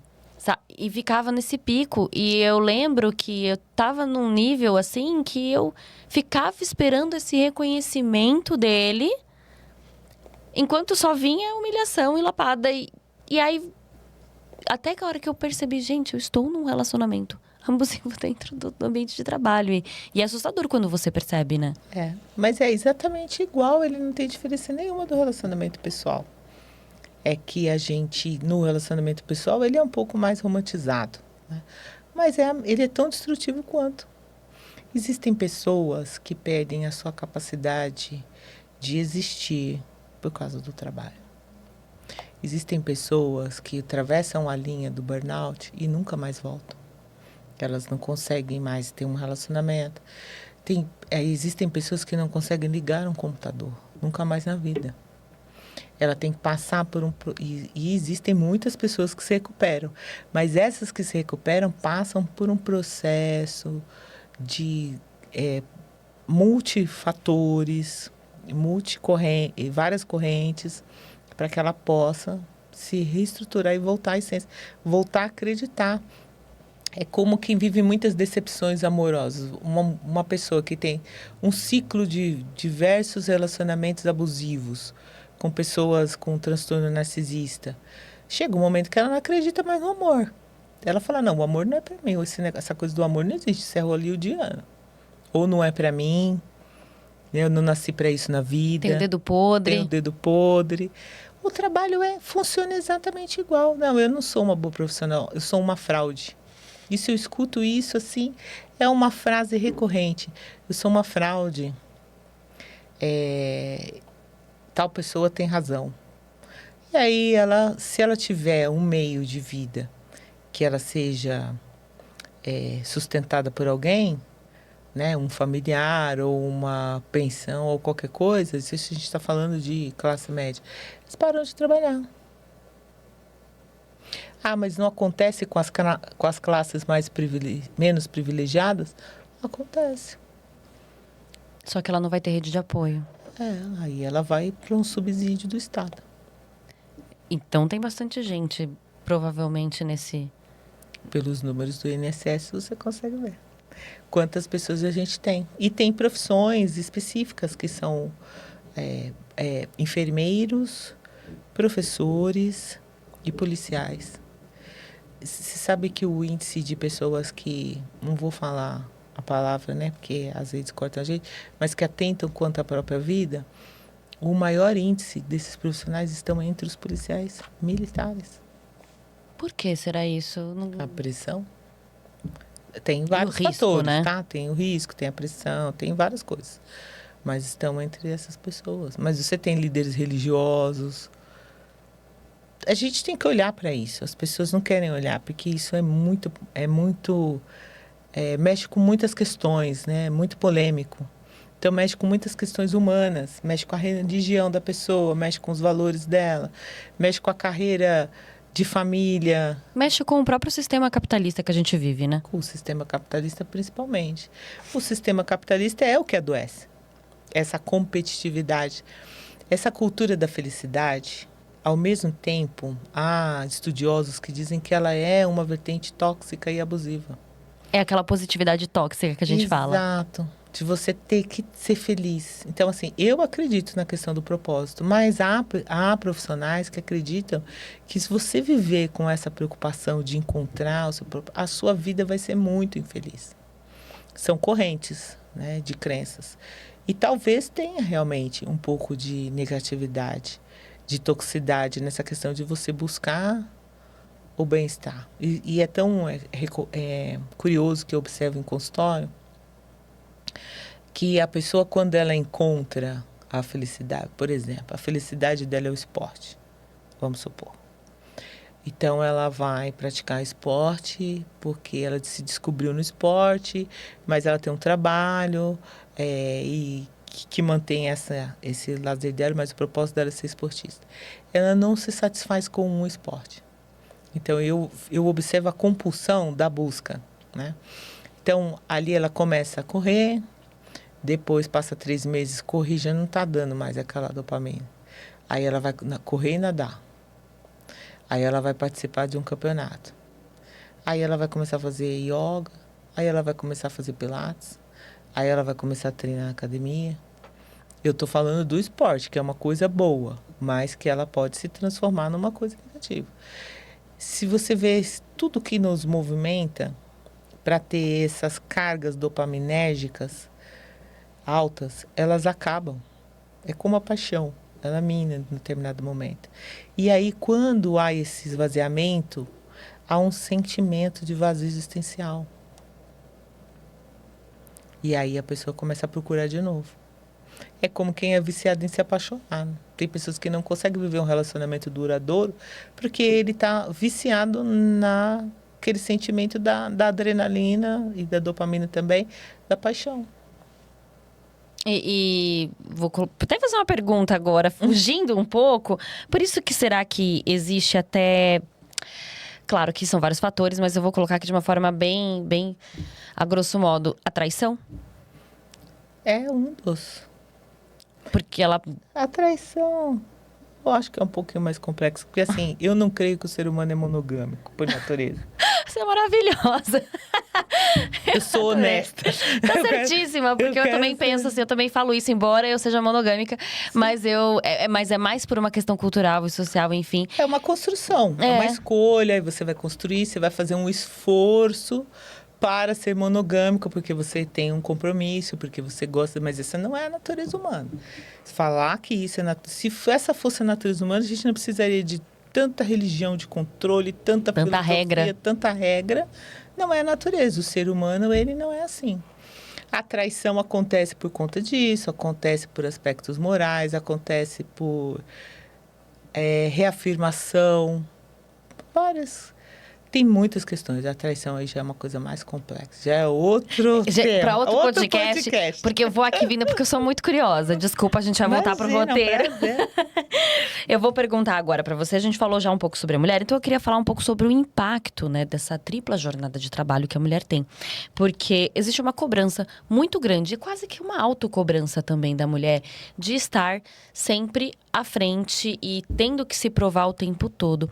E ficava nesse pico. E eu lembro que eu tava num nível, assim, que eu ficava esperando esse reconhecimento dele, enquanto só vinha humilhação e lapada. E aí, até que a hora que eu percebi, gente, eu estou num relacionamento abusivo dentro do ambiente de trabalho. E é assustador quando você percebe, né? Mas é exatamente igual, ele não tem diferença nenhuma do relacionamento pessoal. É que a gente, no relacionamento pessoal, ele é um pouco mais romantizado, né? Mas ele é tão destrutivo quanto. Existem pessoas que perdem a sua capacidade de existir por causa do trabalho. Existem pessoas que atravessam a linha do burnout e nunca mais voltam. Elas não conseguem mais ter um relacionamento. Existem pessoas que não conseguem ligar um computador, nunca mais na vida. Ela tem que passar por e existem muitas pessoas que se recuperam, mas essas que se recuperam passam por um processo de multifatores, várias correntes, para que ela possa se reestruturar e voltar à essência, voltar a acreditar. É como quem vive muitas decepções amorosas. Uma pessoa que tem um ciclo de diversos relacionamentos abusivos com pessoas com transtorno narcisista. Chega um momento que ela não acredita mais no amor. Ela fala, não, o amor não é para mim. Essa coisa do amor não existe, isso é hollywoodiano. Ou não é para mim, eu não nasci para isso na vida. Tem o dedo podre. Tem o dedo podre. O trabalho funciona exatamente igual. Não, eu não sou uma boa profissional, eu sou uma fraude. E se eu escuto isso, assim, é uma frase recorrente. Eu sou uma fraude. Tal pessoa tem razão. E aí, se ela tiver um meio de vida que ela seja sustentada por alguém, né, um familiar ou uma pensão ou qualquer coisa, isso a gente está falando de classe média, eles param de trabalhar. Ah, mas não acontece com as classes menos privilegiadas? Acontece. Só que ela não vai ter rede de apoio. Aí ela vai para um subsídio do Estado. Então tem bastante gente, provavelmente, nesse... Pelos números do INSS, você consegue ver quantas pessoas a gente tem. E tem profissões específicas que são enfermeiros, professores e policiais. Você sabe que o índice de pessoas que, não vou falar a palavra, né, porque às vezes cortam a gente, mas que atentam quanto à própria vida, o maior índice desses profissionais estão entre os policiais militares. Por que será isso? A pressão. Tem vários risco, fatores, né? tá? Tem o risco, tem a pressão, tem várias coisas. Mas estão entre essas pessoas. Mas você tem líderes religiosos. A gente tem que olhar para isso. As pessoas não querem olhar, porque isso mexe com muitas questões, né? É muito polêmico. Então, mexe com muitas questões humanas, mexe com a religião da pessoa, mexe com os valores dela, mexe com a carreira de família. Mexe com o próprio sistema capitalista que a gente vive, né? Com o sistema capitalista, principalmente. O sistema capitalista é o que adoece. Essa competitividade, essa cultura da felicidade. Ao mesmo tempo, há estudiosos que dizem que ela é uma vertente tóxica e abusiva. É aquela positividade tóxica que a gente fala. Exato. De você ter que ser feliz. Então, assim, eu acredito na questão do propósito, mas há profissionais que acreditam que se você viver com essa preocupação de encontrar o seu propósito, a sua vida vai ser muito infeliz. São correntes, né, de crenças. E talvez tenha realmente um pouco de negatividade, de toxicidade nessa questão de você buscar o bem-estar. E é tão curioso que eu observo em consultório que a pessoa, quando ela encontra a felicidade, por exemplo, a felicidade dela é o esporte, vamos supor. Então, ela vai praticar esporte porque ela se descobriu no esporte, mas ela tem um trabalho e que mantém esse lazer dela, mas o propósito dela é ser esportista. Ela não se satisfaz com um esporte. Então, eu observo a compulsão da busca, né? Então, ali ela começa a correr, depois passa 3 meses, correr, já não está dando mais aquela dopamina. Aí ela vai correr e nadar. Aí ela vai participar de um campeonato. Aí ela vai começar a fazer yoga. Aí ela vai começar a fazer pilates. Aí ela vai começar a treinar na academia. Eu estou falando do esporte, que é uma coisa boa, mas que ela pode se transformar numa coisa negativa. Se você vê tudo que nos movimenta para ter essas cargas dopaminérgicas altas, elas acabam. É como a paixão, ela mina em determinado momento. E aí, quando há esse esvaziamento, há um sentimento de vazio existencial. E aí a pessoa começa a procurar de novo. É como quem é viciado em se apaixonar. Tem pessoas que não conseguem viver um relacionamento duradouro porque ele está viciado naquele sentimento da adrenalina e da dopamina também, da paixão. E vou até fazer uma pergunta agora, fugindo um pouco. Por isso que será que existe até... Claro que são vários fatores, mas eu vou colocar aqui de uma forma bem a grosso modo. A traição? É um dos. Porque ela... A traição Eu acho que é um pouquinho mais complexo, porque assim, eu não creio que o ser humano é monogâmico, por natureza. Você é maravilhosa. Eu sou honesta. Tá certíssima, porque eu também penso assim, eu também falo isso, embora eu seja monogâmica, mas mas é mais por uma questão cultural e social, enfim. É uma construção, é uma escolha, aí você vai construir, você vai fazer um esforço para ser monogâmico, porque você tem um compromisso, porque você gosta, mas essa não é a natureza humana. Falar que isso é se essa fosse a natureza humana, a gente não precisaria de tanta religião de controle, tanta regra. tanta regra. Não é a natureza. O ser humano, ele não é assim. A traição acontece por conta disso, acontece por aspectos morais, acontece por reafirmação, várias. Tem muitas questões. A traição aí já é uma coisa mais complexa. Já é outro tema. Para outro podcast. Porque eu vou aqui vindo porque eu sou muito curiosa. Desculpa, a gente vai voltar pro roteiro. Eu vou perguntar agora para você. A gente falou já um pouco sobre a mulher. Então, eu queria falar um pouco sobre o impacto, né, dessa tripla jornada de trabalho que a mulher tem. Porque existe uma cobrança muito grande, quase que uma autocobrança também da mulher, de estar sempre à frente e tendo que se provar o tempo todo.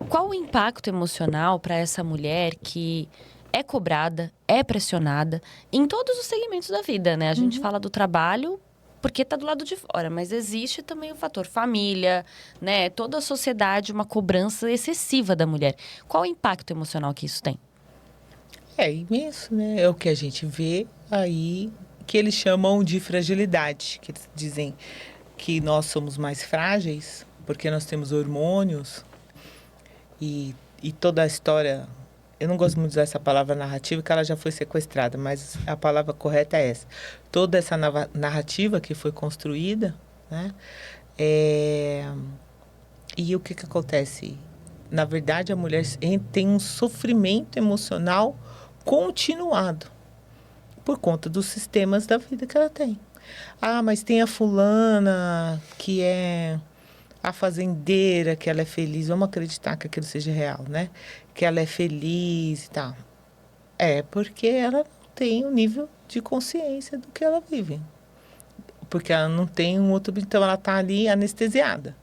Qual o impacto emocional para essa mulher que é cobrada, é pressionada em todos os segmentos da vida, né? A gente fala do trabalho porque está do lado de fora, mas existe também o fator família, né? Toda a sociedade, uma cobrança excessiva da mulher. Qual o impacto emocional que isso tem? É imenso, né? É o que a gente vê aí, que eles chamam de fragilidade, que eles dizem que nós somos mais frágeis porque nós temos hormônios e toda a história. Eu não gosto muito de usar essa palavra narrativa, que ela já foi sequestrada, mas a palavra correta é essa. Toda essa narrativa que foi construída, né? E o que acontece? Na verdade, a mulher tem um sofrimento emocional continuado por conta dos sistemas da vida que ela tem. Ah, mas tem a fulana que é a fazendeira, que ela é feliz. Vamos acreditar que aquilo seja real, né? Que ela é feliz e tal. É porque ela não tem o nível de consciência do que ela vive. Porque ela não tem um outro... Então, ela está ali anestesiada.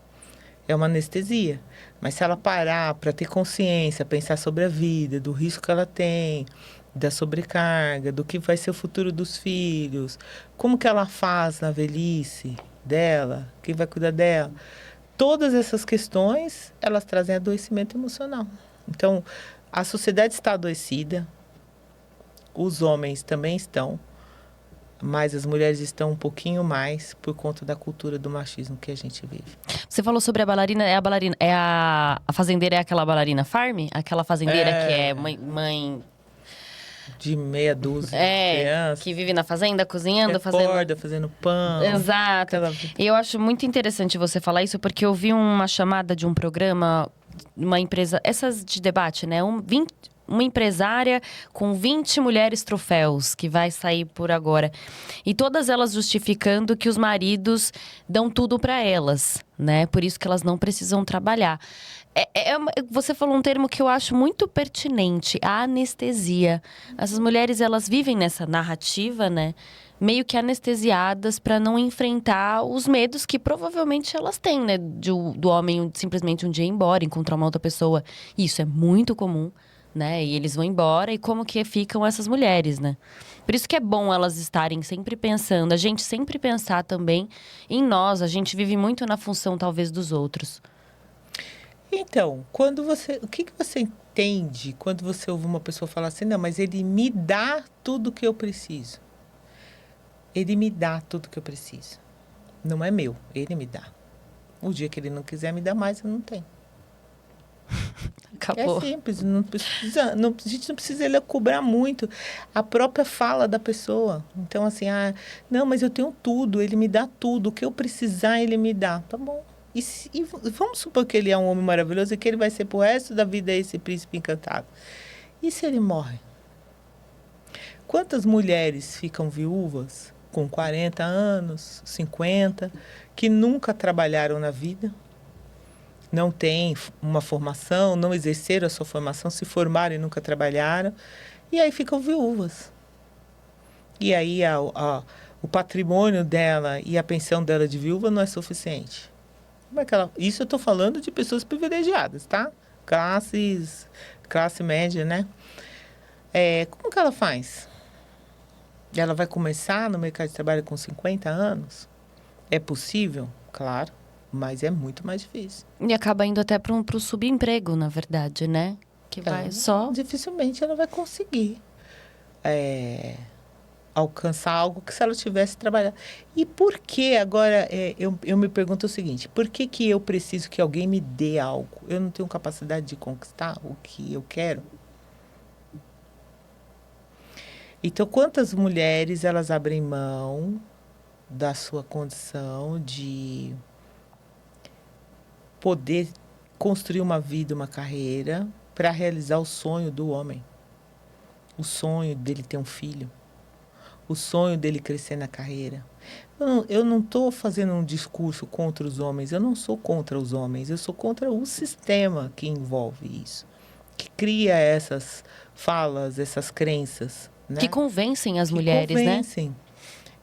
É uma anestesia. Mas se ela parar para ter consciência, pensar sobre a vida, do risco que ela tem, da sobrecarga, do que vai ser o futuro dos filhos, como que ela faz na velhice dela, quem vai cuidar dela. Todas essas questões, elas trazem adoecimento emocional. Então, a sociedade está adoecida, os homens também estão, mas as mulheres estão um pouquinho mais por conta da cultura do machismo que a gente vive. Você falou sobre a bailarina, a fazendeira é aquela bailarina farm? Aquela fazendeira que é mãe de meia dúzia de crianças. Que vive na fazenda, cozinhando, fazendo pão. Exato. E eu acho muito interessante você falar isso, porque eu vi uma chamada de um programa, uma empresa, essas de debate, né? Uma empresária com 20 mulheres troféus, que vai sair por agora. E todas elas justificando que os maridos dão tudo para elas, né? Por isso que elas não precisam trabalhar. Você falou um termo que eu acho muito pertinente, a anestesia. Essas mulheres, elas vivem nessa narrativa, né? Meio que anestesiadas para não enfrentar os medos que provavelmente elas têm, né? Do homem simplesmente um dia ir embora, encontrar uma outra pessoa. Isso é muito comum, né? E eles vão embora, e como que ficam essas mulheres, né? Por isso que é bom elas estarem sempre pensando, a gente sempre pensar também em nós. A gente vive muito na função, talvez, dos outros. Então, o que você entende quando você ouve uma pessoa falar assim, não, mas ele me dá tudo o que eu preciso. Ele me dá tudo o que eu preciso. Não é meu, ele me dá. O dia que ele não quiser me dar mais, eu não tenho. Acabou. É simples, a gente não precisa ele cobrar muito a própria fala da pessoa. Então, assim, não, mas eu tenho tudo, ele me dá tudo, o que eu precisar, ele me dá. Tá bom. E vamos supor que ele é um homem maravilhoso e que ele vai ser pro resto da vida esse príncipe encantado. E se ele morre? Quantas mulheres ficam viúvas com 40 anos, 50, que nunca trabalharam na vida? Não têm uma formação, não exerceram a sua formação, se formaram e nunca trabalharam, e aí ficam viúvas. E aí o patrimônio dela e a pensão dela de viúva não é suficiente. Como é que ela... Isso eu estou falando de pessoas privilegiadas, tá? Classe média, né? Como que ela faz? Ela vai começar no mercado de trabalho com 50 anos? É possível? Claro, mas é muito mais difícil. E acaba indo até pro subemprego, na verdade, né? Que vai só... Dificilmente ela vai conseguir alcançar algo que se ela tivesse trabalhado. E por que agora, eu me pergunto o seguinte, por que eu preciso que alguém me dê algo? Eu não tenho capacidade de conquistar o que eu quero? Então, quantas mulheres elas abrem mão da sua condição de poder construir uma vida, uma carreira, para realizar o sonho do homem? O sonho dele ter um filho. O sonho dele crescer na carreira. Eu não estou fazendo um discurso contra os homens. Eu não sou contra os homens. Eu sou contra o sistema que envolve isso. Que cria essas falas, essas crenças. Né? Que convencem as mulheres, convencem. Né?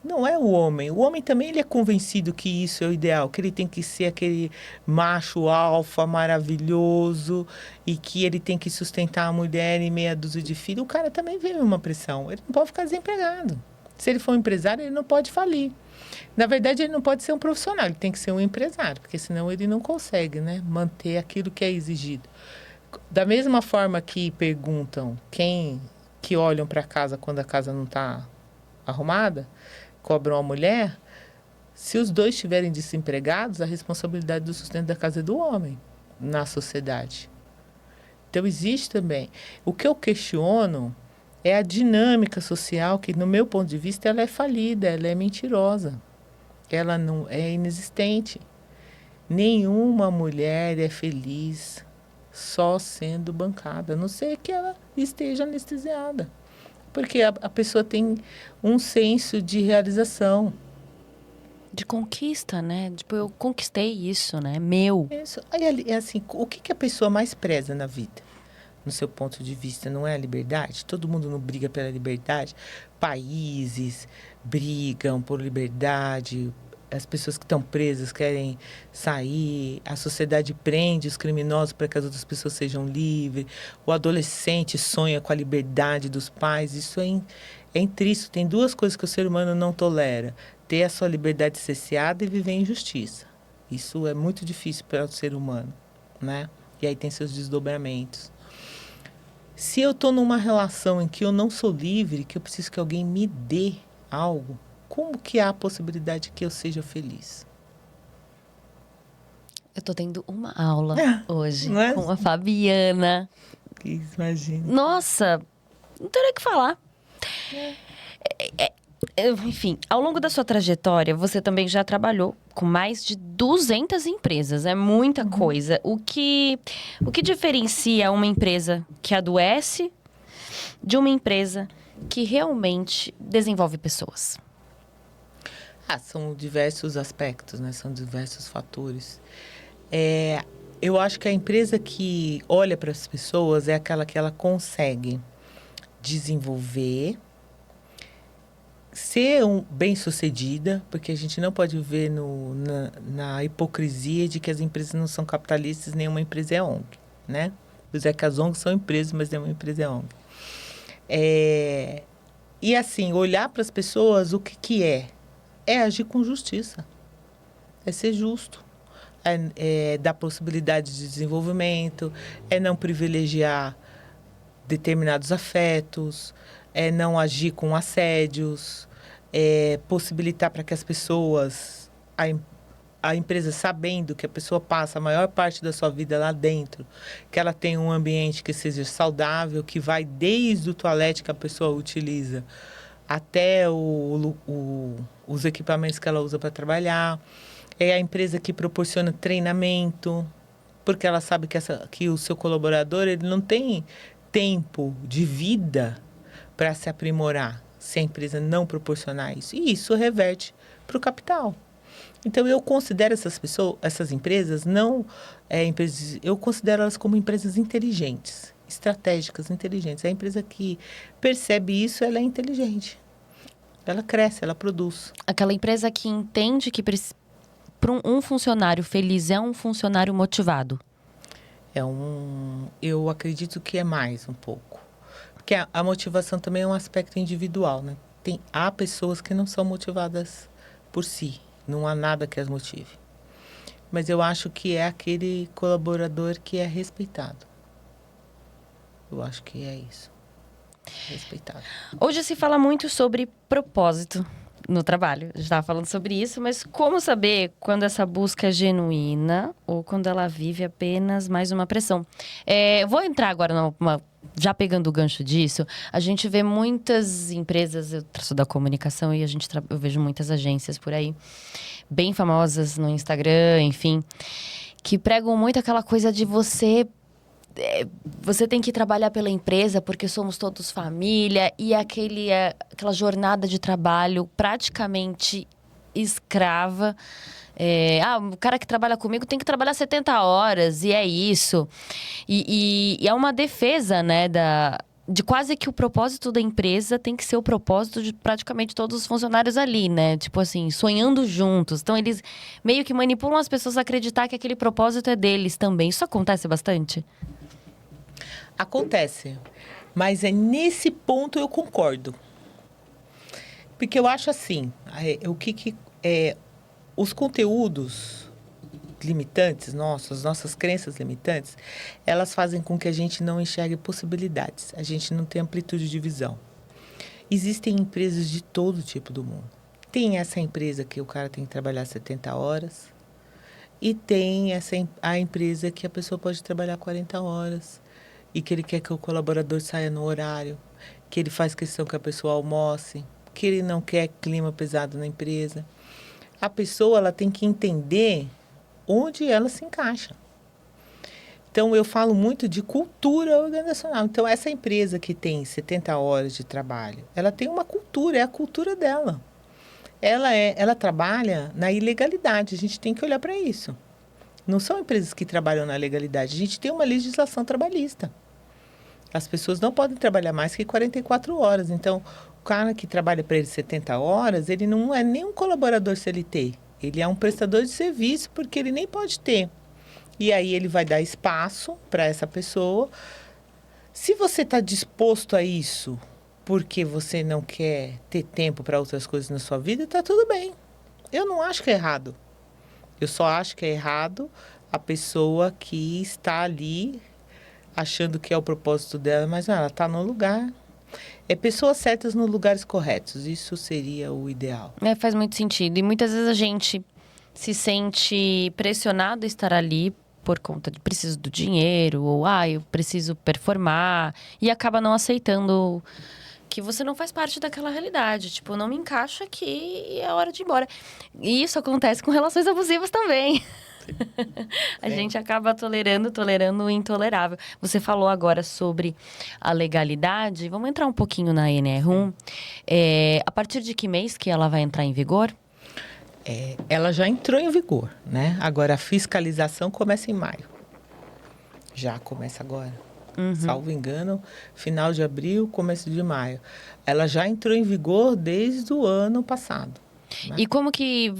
Não é o homem. O homem também ele é convencido que isso é o ideal, que ele tem que ser aquele macho alfa maravilhoso e que ele tem que sustentar a mulher e meia dúzia de filhos. O cara também vive uma pressão. Ele não pode ficar desempregado. Se ele for um empresário, ele não pode falir. Na verdade, ele não pode ser um profissional, ele tem que ser um empresário, porque senão ele não consegue, né, manter aquilo que é exigido. Da mesma forma que perguntam que olham para casa quando a casa não está arrumada, cobram a mulher, se os dois estiverem desempregados, a responsabilidade do sustento da casa é do homem na sociedade. Então, existe também. O que eu questiono é a dinâmica social que, no meu ponto de vista, ela é falida, ela é mentirosa. Ela não é inexistente. Nenhuma mulher é feliz só sendo bancada, a não ser que ela esteja anestesiada. Porque a pessoa tem um senso de realização. De conquista, né? Tipo, eu conquistei isso, né? Meu. Isso. Aí, é assim, o que a pessoa mais preza na vida? No seu ponto de vista, não é a liberdade? Todo mundo não briga pela liberdade? Países brigam por liberdade, as pessoas que estão presas querem sair, a sociedade prende os criminosos para que as outras pessoas sejam livres, o adolescente sonha com a liberdade dos pais. Isso é intrínseco. Tem duas coisas que o ser humano não tolera: ter a sua liberdade cerceada e viver em injustiça. Isso é muito difícil para o ser humano, né? E aí tem seus desdobramentos. Se eu estou numa relação em que eu não sou livre, que eu preciso que alguém me dê algo, como que há a possibilidade que eu seja feliz? Eu tô tendo uma aula hoje Não é? com a Fabiana. Imagina. Nossa, não tem nem o que falar. Enfim, ao longo da sua trajetória, você também já trabalhou com mais de 200 empresas. É muita coisa. O que diferencia uma empresa que adoece de uma empresa que realmente desenvolve pessoas? São diversos aspectos, né? São diversos fatores. Eu acho que a empresa que olha para as pessoas é aquela que ela consegue desenvolver, ser bem-sucedida, porque a gente não pode viver na hipocrisia de que as empresas não são capitalistas, nenhuma empresa é ONG, né? Pois é que as ONGs são empresas, mas nenhuma empresa é ONG. E assim, olhar para as pessoas, o que é? É agir com justiça, é ser justo, é dar possibilidade de desenvolvimento, é não privilegiar determinados afetos, é não agir com assédios, é possibilitar para que as pessoas, a empresa sabendo que a pessoa passa a maior parte da sua vida lá dentro, que ela tem um ambiente que seja saudável, que vai desde o toalete que a pessoa utiliza até os equipamentos que ela usa para trabalhar. É a empresa que proporciona treinamento, porque ela sabe que o seu colaborador ele não tem tempo de vida para se aprimorar se a empresa não proporcionar isso. E isso reverte para o capital. Então, eu considero essas empresas, eu considero elas como empresas inteligentes, estratégicas, inteligentes. A empresa que percebe isso, ela é inteligente. Ela cresce, ela produz. Aquela empresa que entende que para um funcionário feliz é um funcionário motivado? Eu acredito que é mais um pouco. Porque a motivação também é um aspecto individual, né? Há pessoas que não são motivadas por si. Não há nada que as motive. Mas eu acho que é aquele colaborador que é respeitado. Eu acho que é isso. Respeitado. Hoje se fala muito sobre propósito no trabalho. A gente estava falando sobre isso, mas como saber quando essa busca é genuína ou quando ela vive apenas mais uma pressão? Vou entrar agora já pegando o gancho disso. A gente vê muitas empresas, eu sou da comunicação e eu vejo muitas agências por aí, bem famosas no Instagram, enfim, que pregam muito aquela coisa de você tem que trabalhar pela empresa porque somos todos família e aquela jornada de trabalho praticamente escrava. O cara que trabalha comigo tem que trabalhar 70 horas e é isso. E é uma defesa, né, de quase que o propósito da empresa tem que ser o propósito de praticamente todos os funcionários ali, né? Tipo assim, sonhando juntos. Então, eles meio que manipulam as pessoas a acreditar que aquele propósito é deles também. Isso acontece bastante? Acontece, mas é nesse ponto eu concordo. Porque eu acho assim, os conteúdos limitantes nossos, nossas crenças limitantes, elas fazem com que a gente não enxergue possibilidades, a gente não tem amplitude de visão. Existem empresas de todo tipo do mundo. Tem essa empresa que o cara tem que trabalhar 70 horas e tem a empresa que a pessoa pode trabalhar 40 horas. E que ele quer que o colaborador saia no horário, que ele faz questão que a pessoa almoce, que ele não quer clima pesado na empresa. A pessoa ela tem que entender onde ela se encaixa. Então, eu falo muito de cultura organizacional. Então, essa empresa que tem 70 horas de trabalho, ela tem uma cultura, é a cultura dela. Ela trabalha na ilegalidade, a gente tem que olhar para isso. Não são empresas que trabalham na legalidade. A gente tem uma legislação trabalhista. As pessoas não podem trabalhar mais que 44 horas. Então, o cara que trabalha para ele 70 horas, ele não é nem um colaborador CLT. Ele é um prestador de serviço, porque ele nem pode ter. E aí, ele vai dar espaço para essa pessoa. Se você está disposto a isso porque você não quer ter tempo para outras coisas na sua vida, está tudo bem. Eu não acho que é errado. Eu só acho que é errado a pessoa que está ali achando que é o propósito dela, mas não, ela está no lugar. É pessoas certas nos lugares corretos. Isso seria o ideal. Faz muito sentido. E muitas vezes a gente se sente pressionado a estar ali por conta de preciso do dinheiro, ou eu preciso performar, e acaba não aceitando que você não faz parte daquela realidade. Tipo, não me encaixo aqui e é hora de ir embora. E isso acontece com relações abusivas também. A gente acaba tolerando o intolerável. Você falou agora sobre a legalidade. Vamos entrar um pouquinho na NR1. A partir de que mês que ela vai entrar em vigor? Ela já entrou em vigor, né? Agora, a fiscalização começa em maio. Já começa agora. Salvo engano, final de abril, começo de maio. Ela já entrou em vigor desde o ano passado. Né? E como que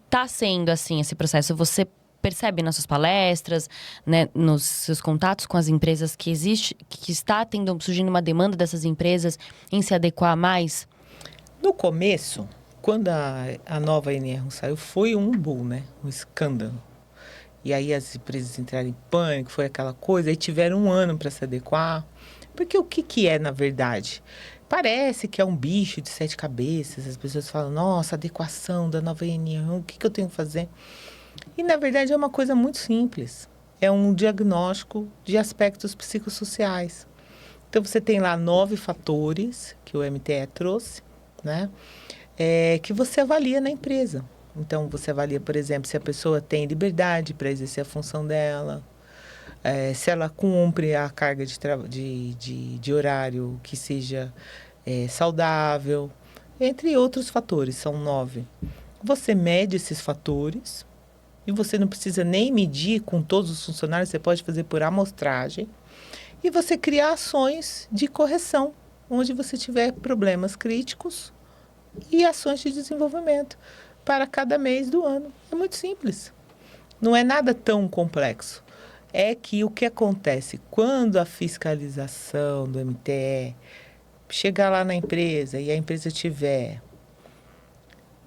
está sendo, assim, esse processo? Você percebe nas suas palestras, né, nos seus contatos com as empresas que está surgindo uma demanda dessas empresas em se adequar mais? No começo, quando a nova NR1 saiu, foi um boom, né? Um escândalo. E aí as empresas entraram em pânico, foi aquela coisa, aí tiveram um ano para se adequar. Porque o que é, na verdade? Parece que é um bicho de 7 cabeças, as pessoas falam, nossa, adequação da nova NR1, o que eu tenho que fazer? E, na verdade, é uma coisa muito simples. É um diagnóstico de aspectos psicossociais. Então, você tem lá 9 fatores que o MTE trouxe, né? Que você avalia na empresa. Então, você avalia, por exemplo, se a pessoa tem liberdade para exercer a função dela, se ela cumpre a carga de horário que seja saudável, entre outros fatores, são 9. Você mede esses fatores e você não precisa nem medir com todos os funcionários, você pode fazer por amostragem. E você cria ações de correção, onde você tiver problemas críticos e ações de desenvolvimento, para cada mês do ano. É muito simples. Não é nada tão complexo. É que o que acontece quando a fiscalização do MTE chegar lá na empresa e a empresa tiver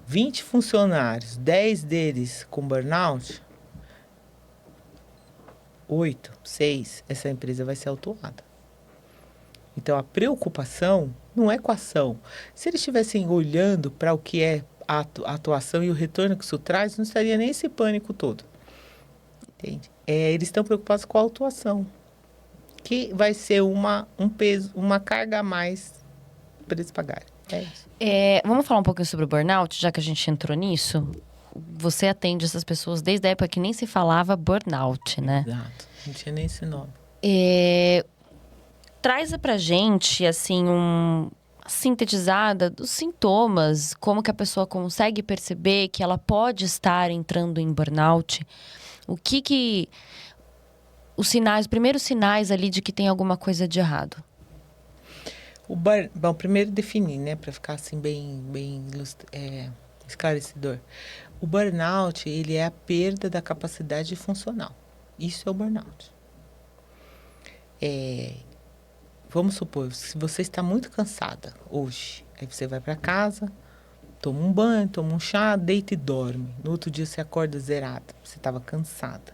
20 funcionários, 10 deles com burnout, 8, 6, essa empresa vai ser autuada. Então, a preocupação não é com a ação. Se eles estivessem olhando para o que é a atuação e o retorno que isso traz, não estaria nem esse pânico todo. Entende? Eles estão preocupados com a autuação, que vai ser um peso, uma carga a mais para eles pagarem. É isso. Vamos falar um pouquinho sobre o burnout, já que a gente entrou nisso? Você atende essas pessoas desde a época que nem se falava burnout, né? Exato. Não tinha nem esse nome. Traz pra gente, assim, sintetizada dos sintomas, como que a pessoa consegue perceber que ela pode estar entrando em burnout. O que os primeiros sinais ali de que tem alguma coisa de errado? Bom, primeiro definir, né, para ficar assim bem esclarecedor. O burnout, ele é a perda da capacidade funcional. Isso é o burnout. Vamos supor, se você está muito cansada hoje, aí você vai para casa, toma um banho, toma um chá, deita e dorme. No outro dia você acorda zerada, você estava cansada.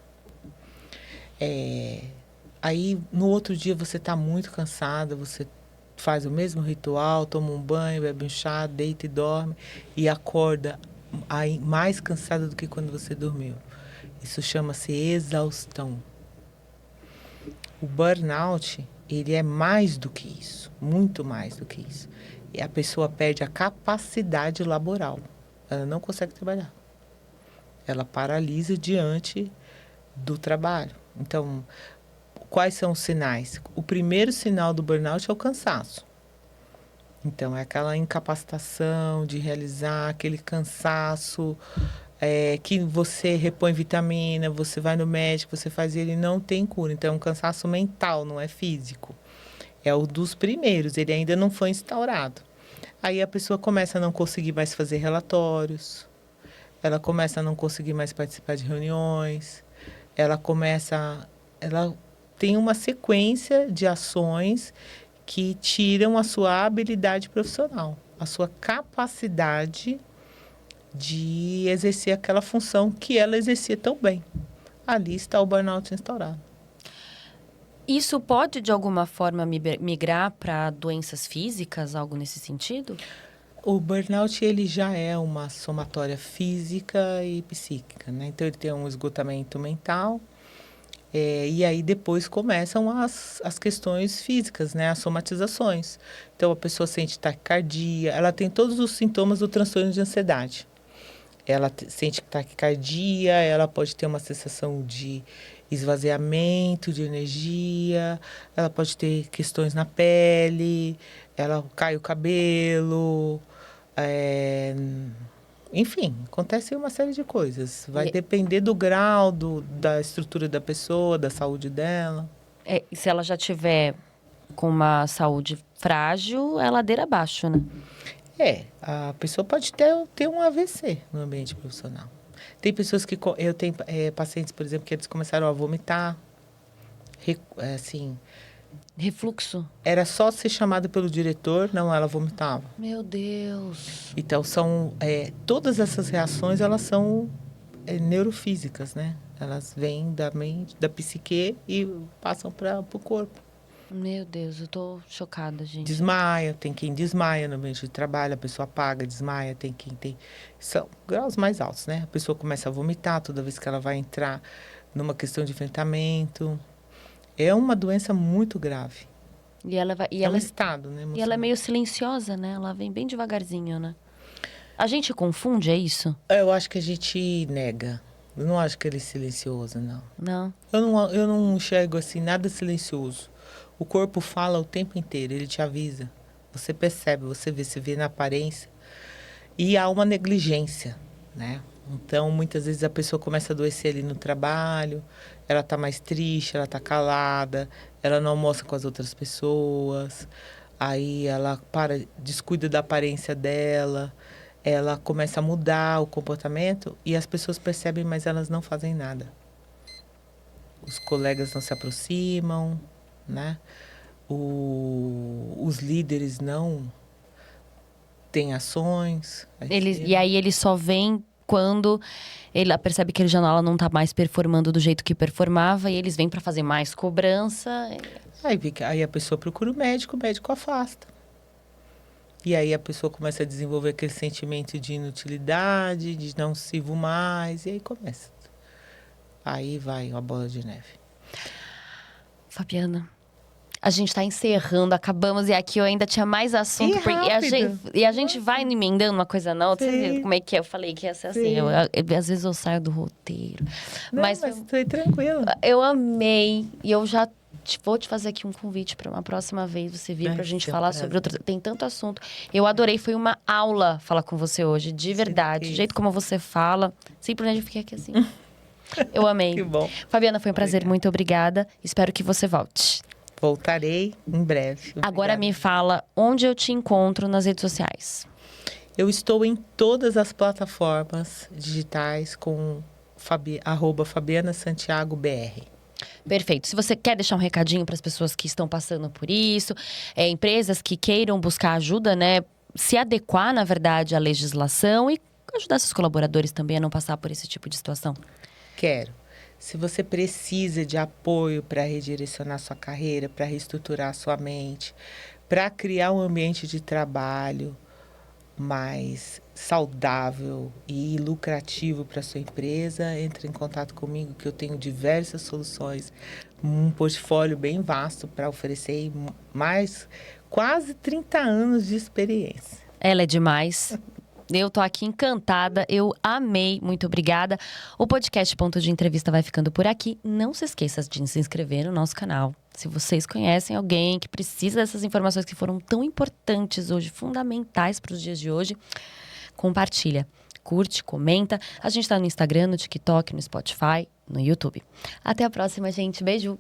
Aí no outro dia você está muito cansada, você faz o mesmo ritual, toma um banho, bebe um chá, deita e dorme e acorda aí mais cansada do que quando você dormiu. Isso chama-se exaustão. O burnout, ele é mais do que isso, muito mais do que isso. E a pessoa perde a capacidade laboral. Ela não consegue trabalhar. Ela paralisa diante do trabalho. Então, quais são os sinais? O primeiro sinal do burnout é o cansaço. Então, é aquela incapacitação de realizar, aquele cansaço que você repõe vitamina, você vai no médico, você faz e ele não tem cura. Então, é um cansaço mental, não é físico. É o dos primeiros, ele ainda não foi instaurado. Aí a pessoa começa a não conseguir mais fazer relatórios, ela começa a não conseguir mais participar de reuniões, ela tem uma sequência de ações que tiram a sua habilidade profissional, a sua capacidade de exercer aquela função que ela exercia tão bem. Ali está o burnout instaurado. Isso pode, de alguma forma, migrar para doenças físicas, algo nesse sentido? O burnout, ele já é uma somatória física e psíquica, né? Então, ele tem um esgotamento mental, e aí depois começam as questões físicas, né? As somatizações. Então, a pessoa sente taquicardia, ela tem todos os sintomas do transtorno de ansiedade. Ela sente taquicardia, ela pode ter uma sensação de esvaziamento de energia, ela pode ter questões na pele, ela cai o cabelo, enfim, acontece uma série de coisas. Vai depender do grau, da estrutura da pessoa, da saúde dela. Se ela já tiver com uma saúde frágil, é ladeira abaixo, né? A pessoa pode ter um AVC no ambiente profissional. Tem pessoas que... Eu tenho pacientes, por exemplo, que eles começaram a vomitar. Assim... Refluxo? Era só ser chamada pelo diretor, não, ela vomitava. Meu Deus! Então, todas essas reações, elas são neurofísicas, né? Elas vêm da mente, da psique e passam para o corpo. Meu Deus, eu tô chocada, gente. Desmaia, tem quem desmaia no ambiente de trabalho, a pessoa apaga, desmaia, tem quem tem... São graus mais altos, né? A pessoa começa a vomitar toda vez que ela vai entrar numa questão de enfrentamento. É uma doença muito grave. E ela vai, um estado, né? E ela é meio silenciosa, né? Ela vem bem devagarzinho, né? A gente confunde, é isso? Eu acho que a gente nega. Eu não acho que ele é silencioso, não. Não? Eu não enxergo assim nada silencioso. O corpo fala o tempo inteiro, ele te avisa. Você percebe, você vê na aparência. E há uma negligência, né? Então, muitas vezes a pessoa começa a adoecer ali no trabalho, ela está mais triste, ela está calada, ela não almoça com as outras pessoas, aí ela descuida da aparência dela, ela começa a mudar o comportamento e as pessoas percebem, mas elas não fazem nada. Os colegas não se aproximam, né? Os líderes não têm ações. E aí ele só vem quando ela percebe que ela não tá mais performando do jeito que performava, e eles vêm para fazer mais cobrança. Aí a pessoa procura o médico afasta. E aí a pessoa começa a desenvolver aquele sentimento de inutilidade, de não sirvo mais, e aí começa. Aí vai uma bola de neve. Fabiana, a gente tá encerrando, acabamos, e aqui eu ainda tinha mais assunto. E a gente vai emendando uma coisa na outra. Você viu como é que é? Eu falei que ia ser assim. Às vezes eu saio do roteiro. Não, mas foi tranquilo. Eu amei. E eu já vou te fazer aqui um convite para uma próxima vez você vir pra gente falar sobre outro. Tem tanto assunto. Eu adorei, foi uma aula falar com você hoje, de verdade. Do jeito como você fala, simplesmente eu fiquei aqui assim. Eu amei. Que bom. Fabiana, foi um prazer, muito obrigada. Espero que você volte. Voltarei em breve. Obrigada. Agora me fala onde eu te encontro nas redes sociais. Eu estou em todas as plataformas digitais com @FabianaSantiagoBR. Perfeito. Se você quer deixar um recadinho para as pessoas que estão passando por isso, empresas que queiram buscar ajuda, né? Se adequar, na verdade, à legislação e ajudar seus colaboradores também a não passar por esse tipo de situação. Quero. Se você precisa de apoio para redirecionar sua carreira, para reestruturar sua mente, para criar um ambiente de trabalho mais saudável e lucrativo para sua empresa, entre em contato comigo que eu tenho diversas soluções, um portfólio bem vasto para oferecer e mais quase 30 anos de experiência. Ela é demais. Eu tô aqui encantada, eu amei, muito obrigada. O podcast Ponto de Entrevista vai ficando por aqui. Não se esqueça de se inscrever no nosso canal. Se vocês conhecem alguém que precisa dessas informações que foram tão importantes hoje, fundamentais para os dias de hoje, compartilha, curte, comenta. A gente tá no Instagram, no TikTok, no Spotify, no YouTube. Até a próxima, gente. Beijo!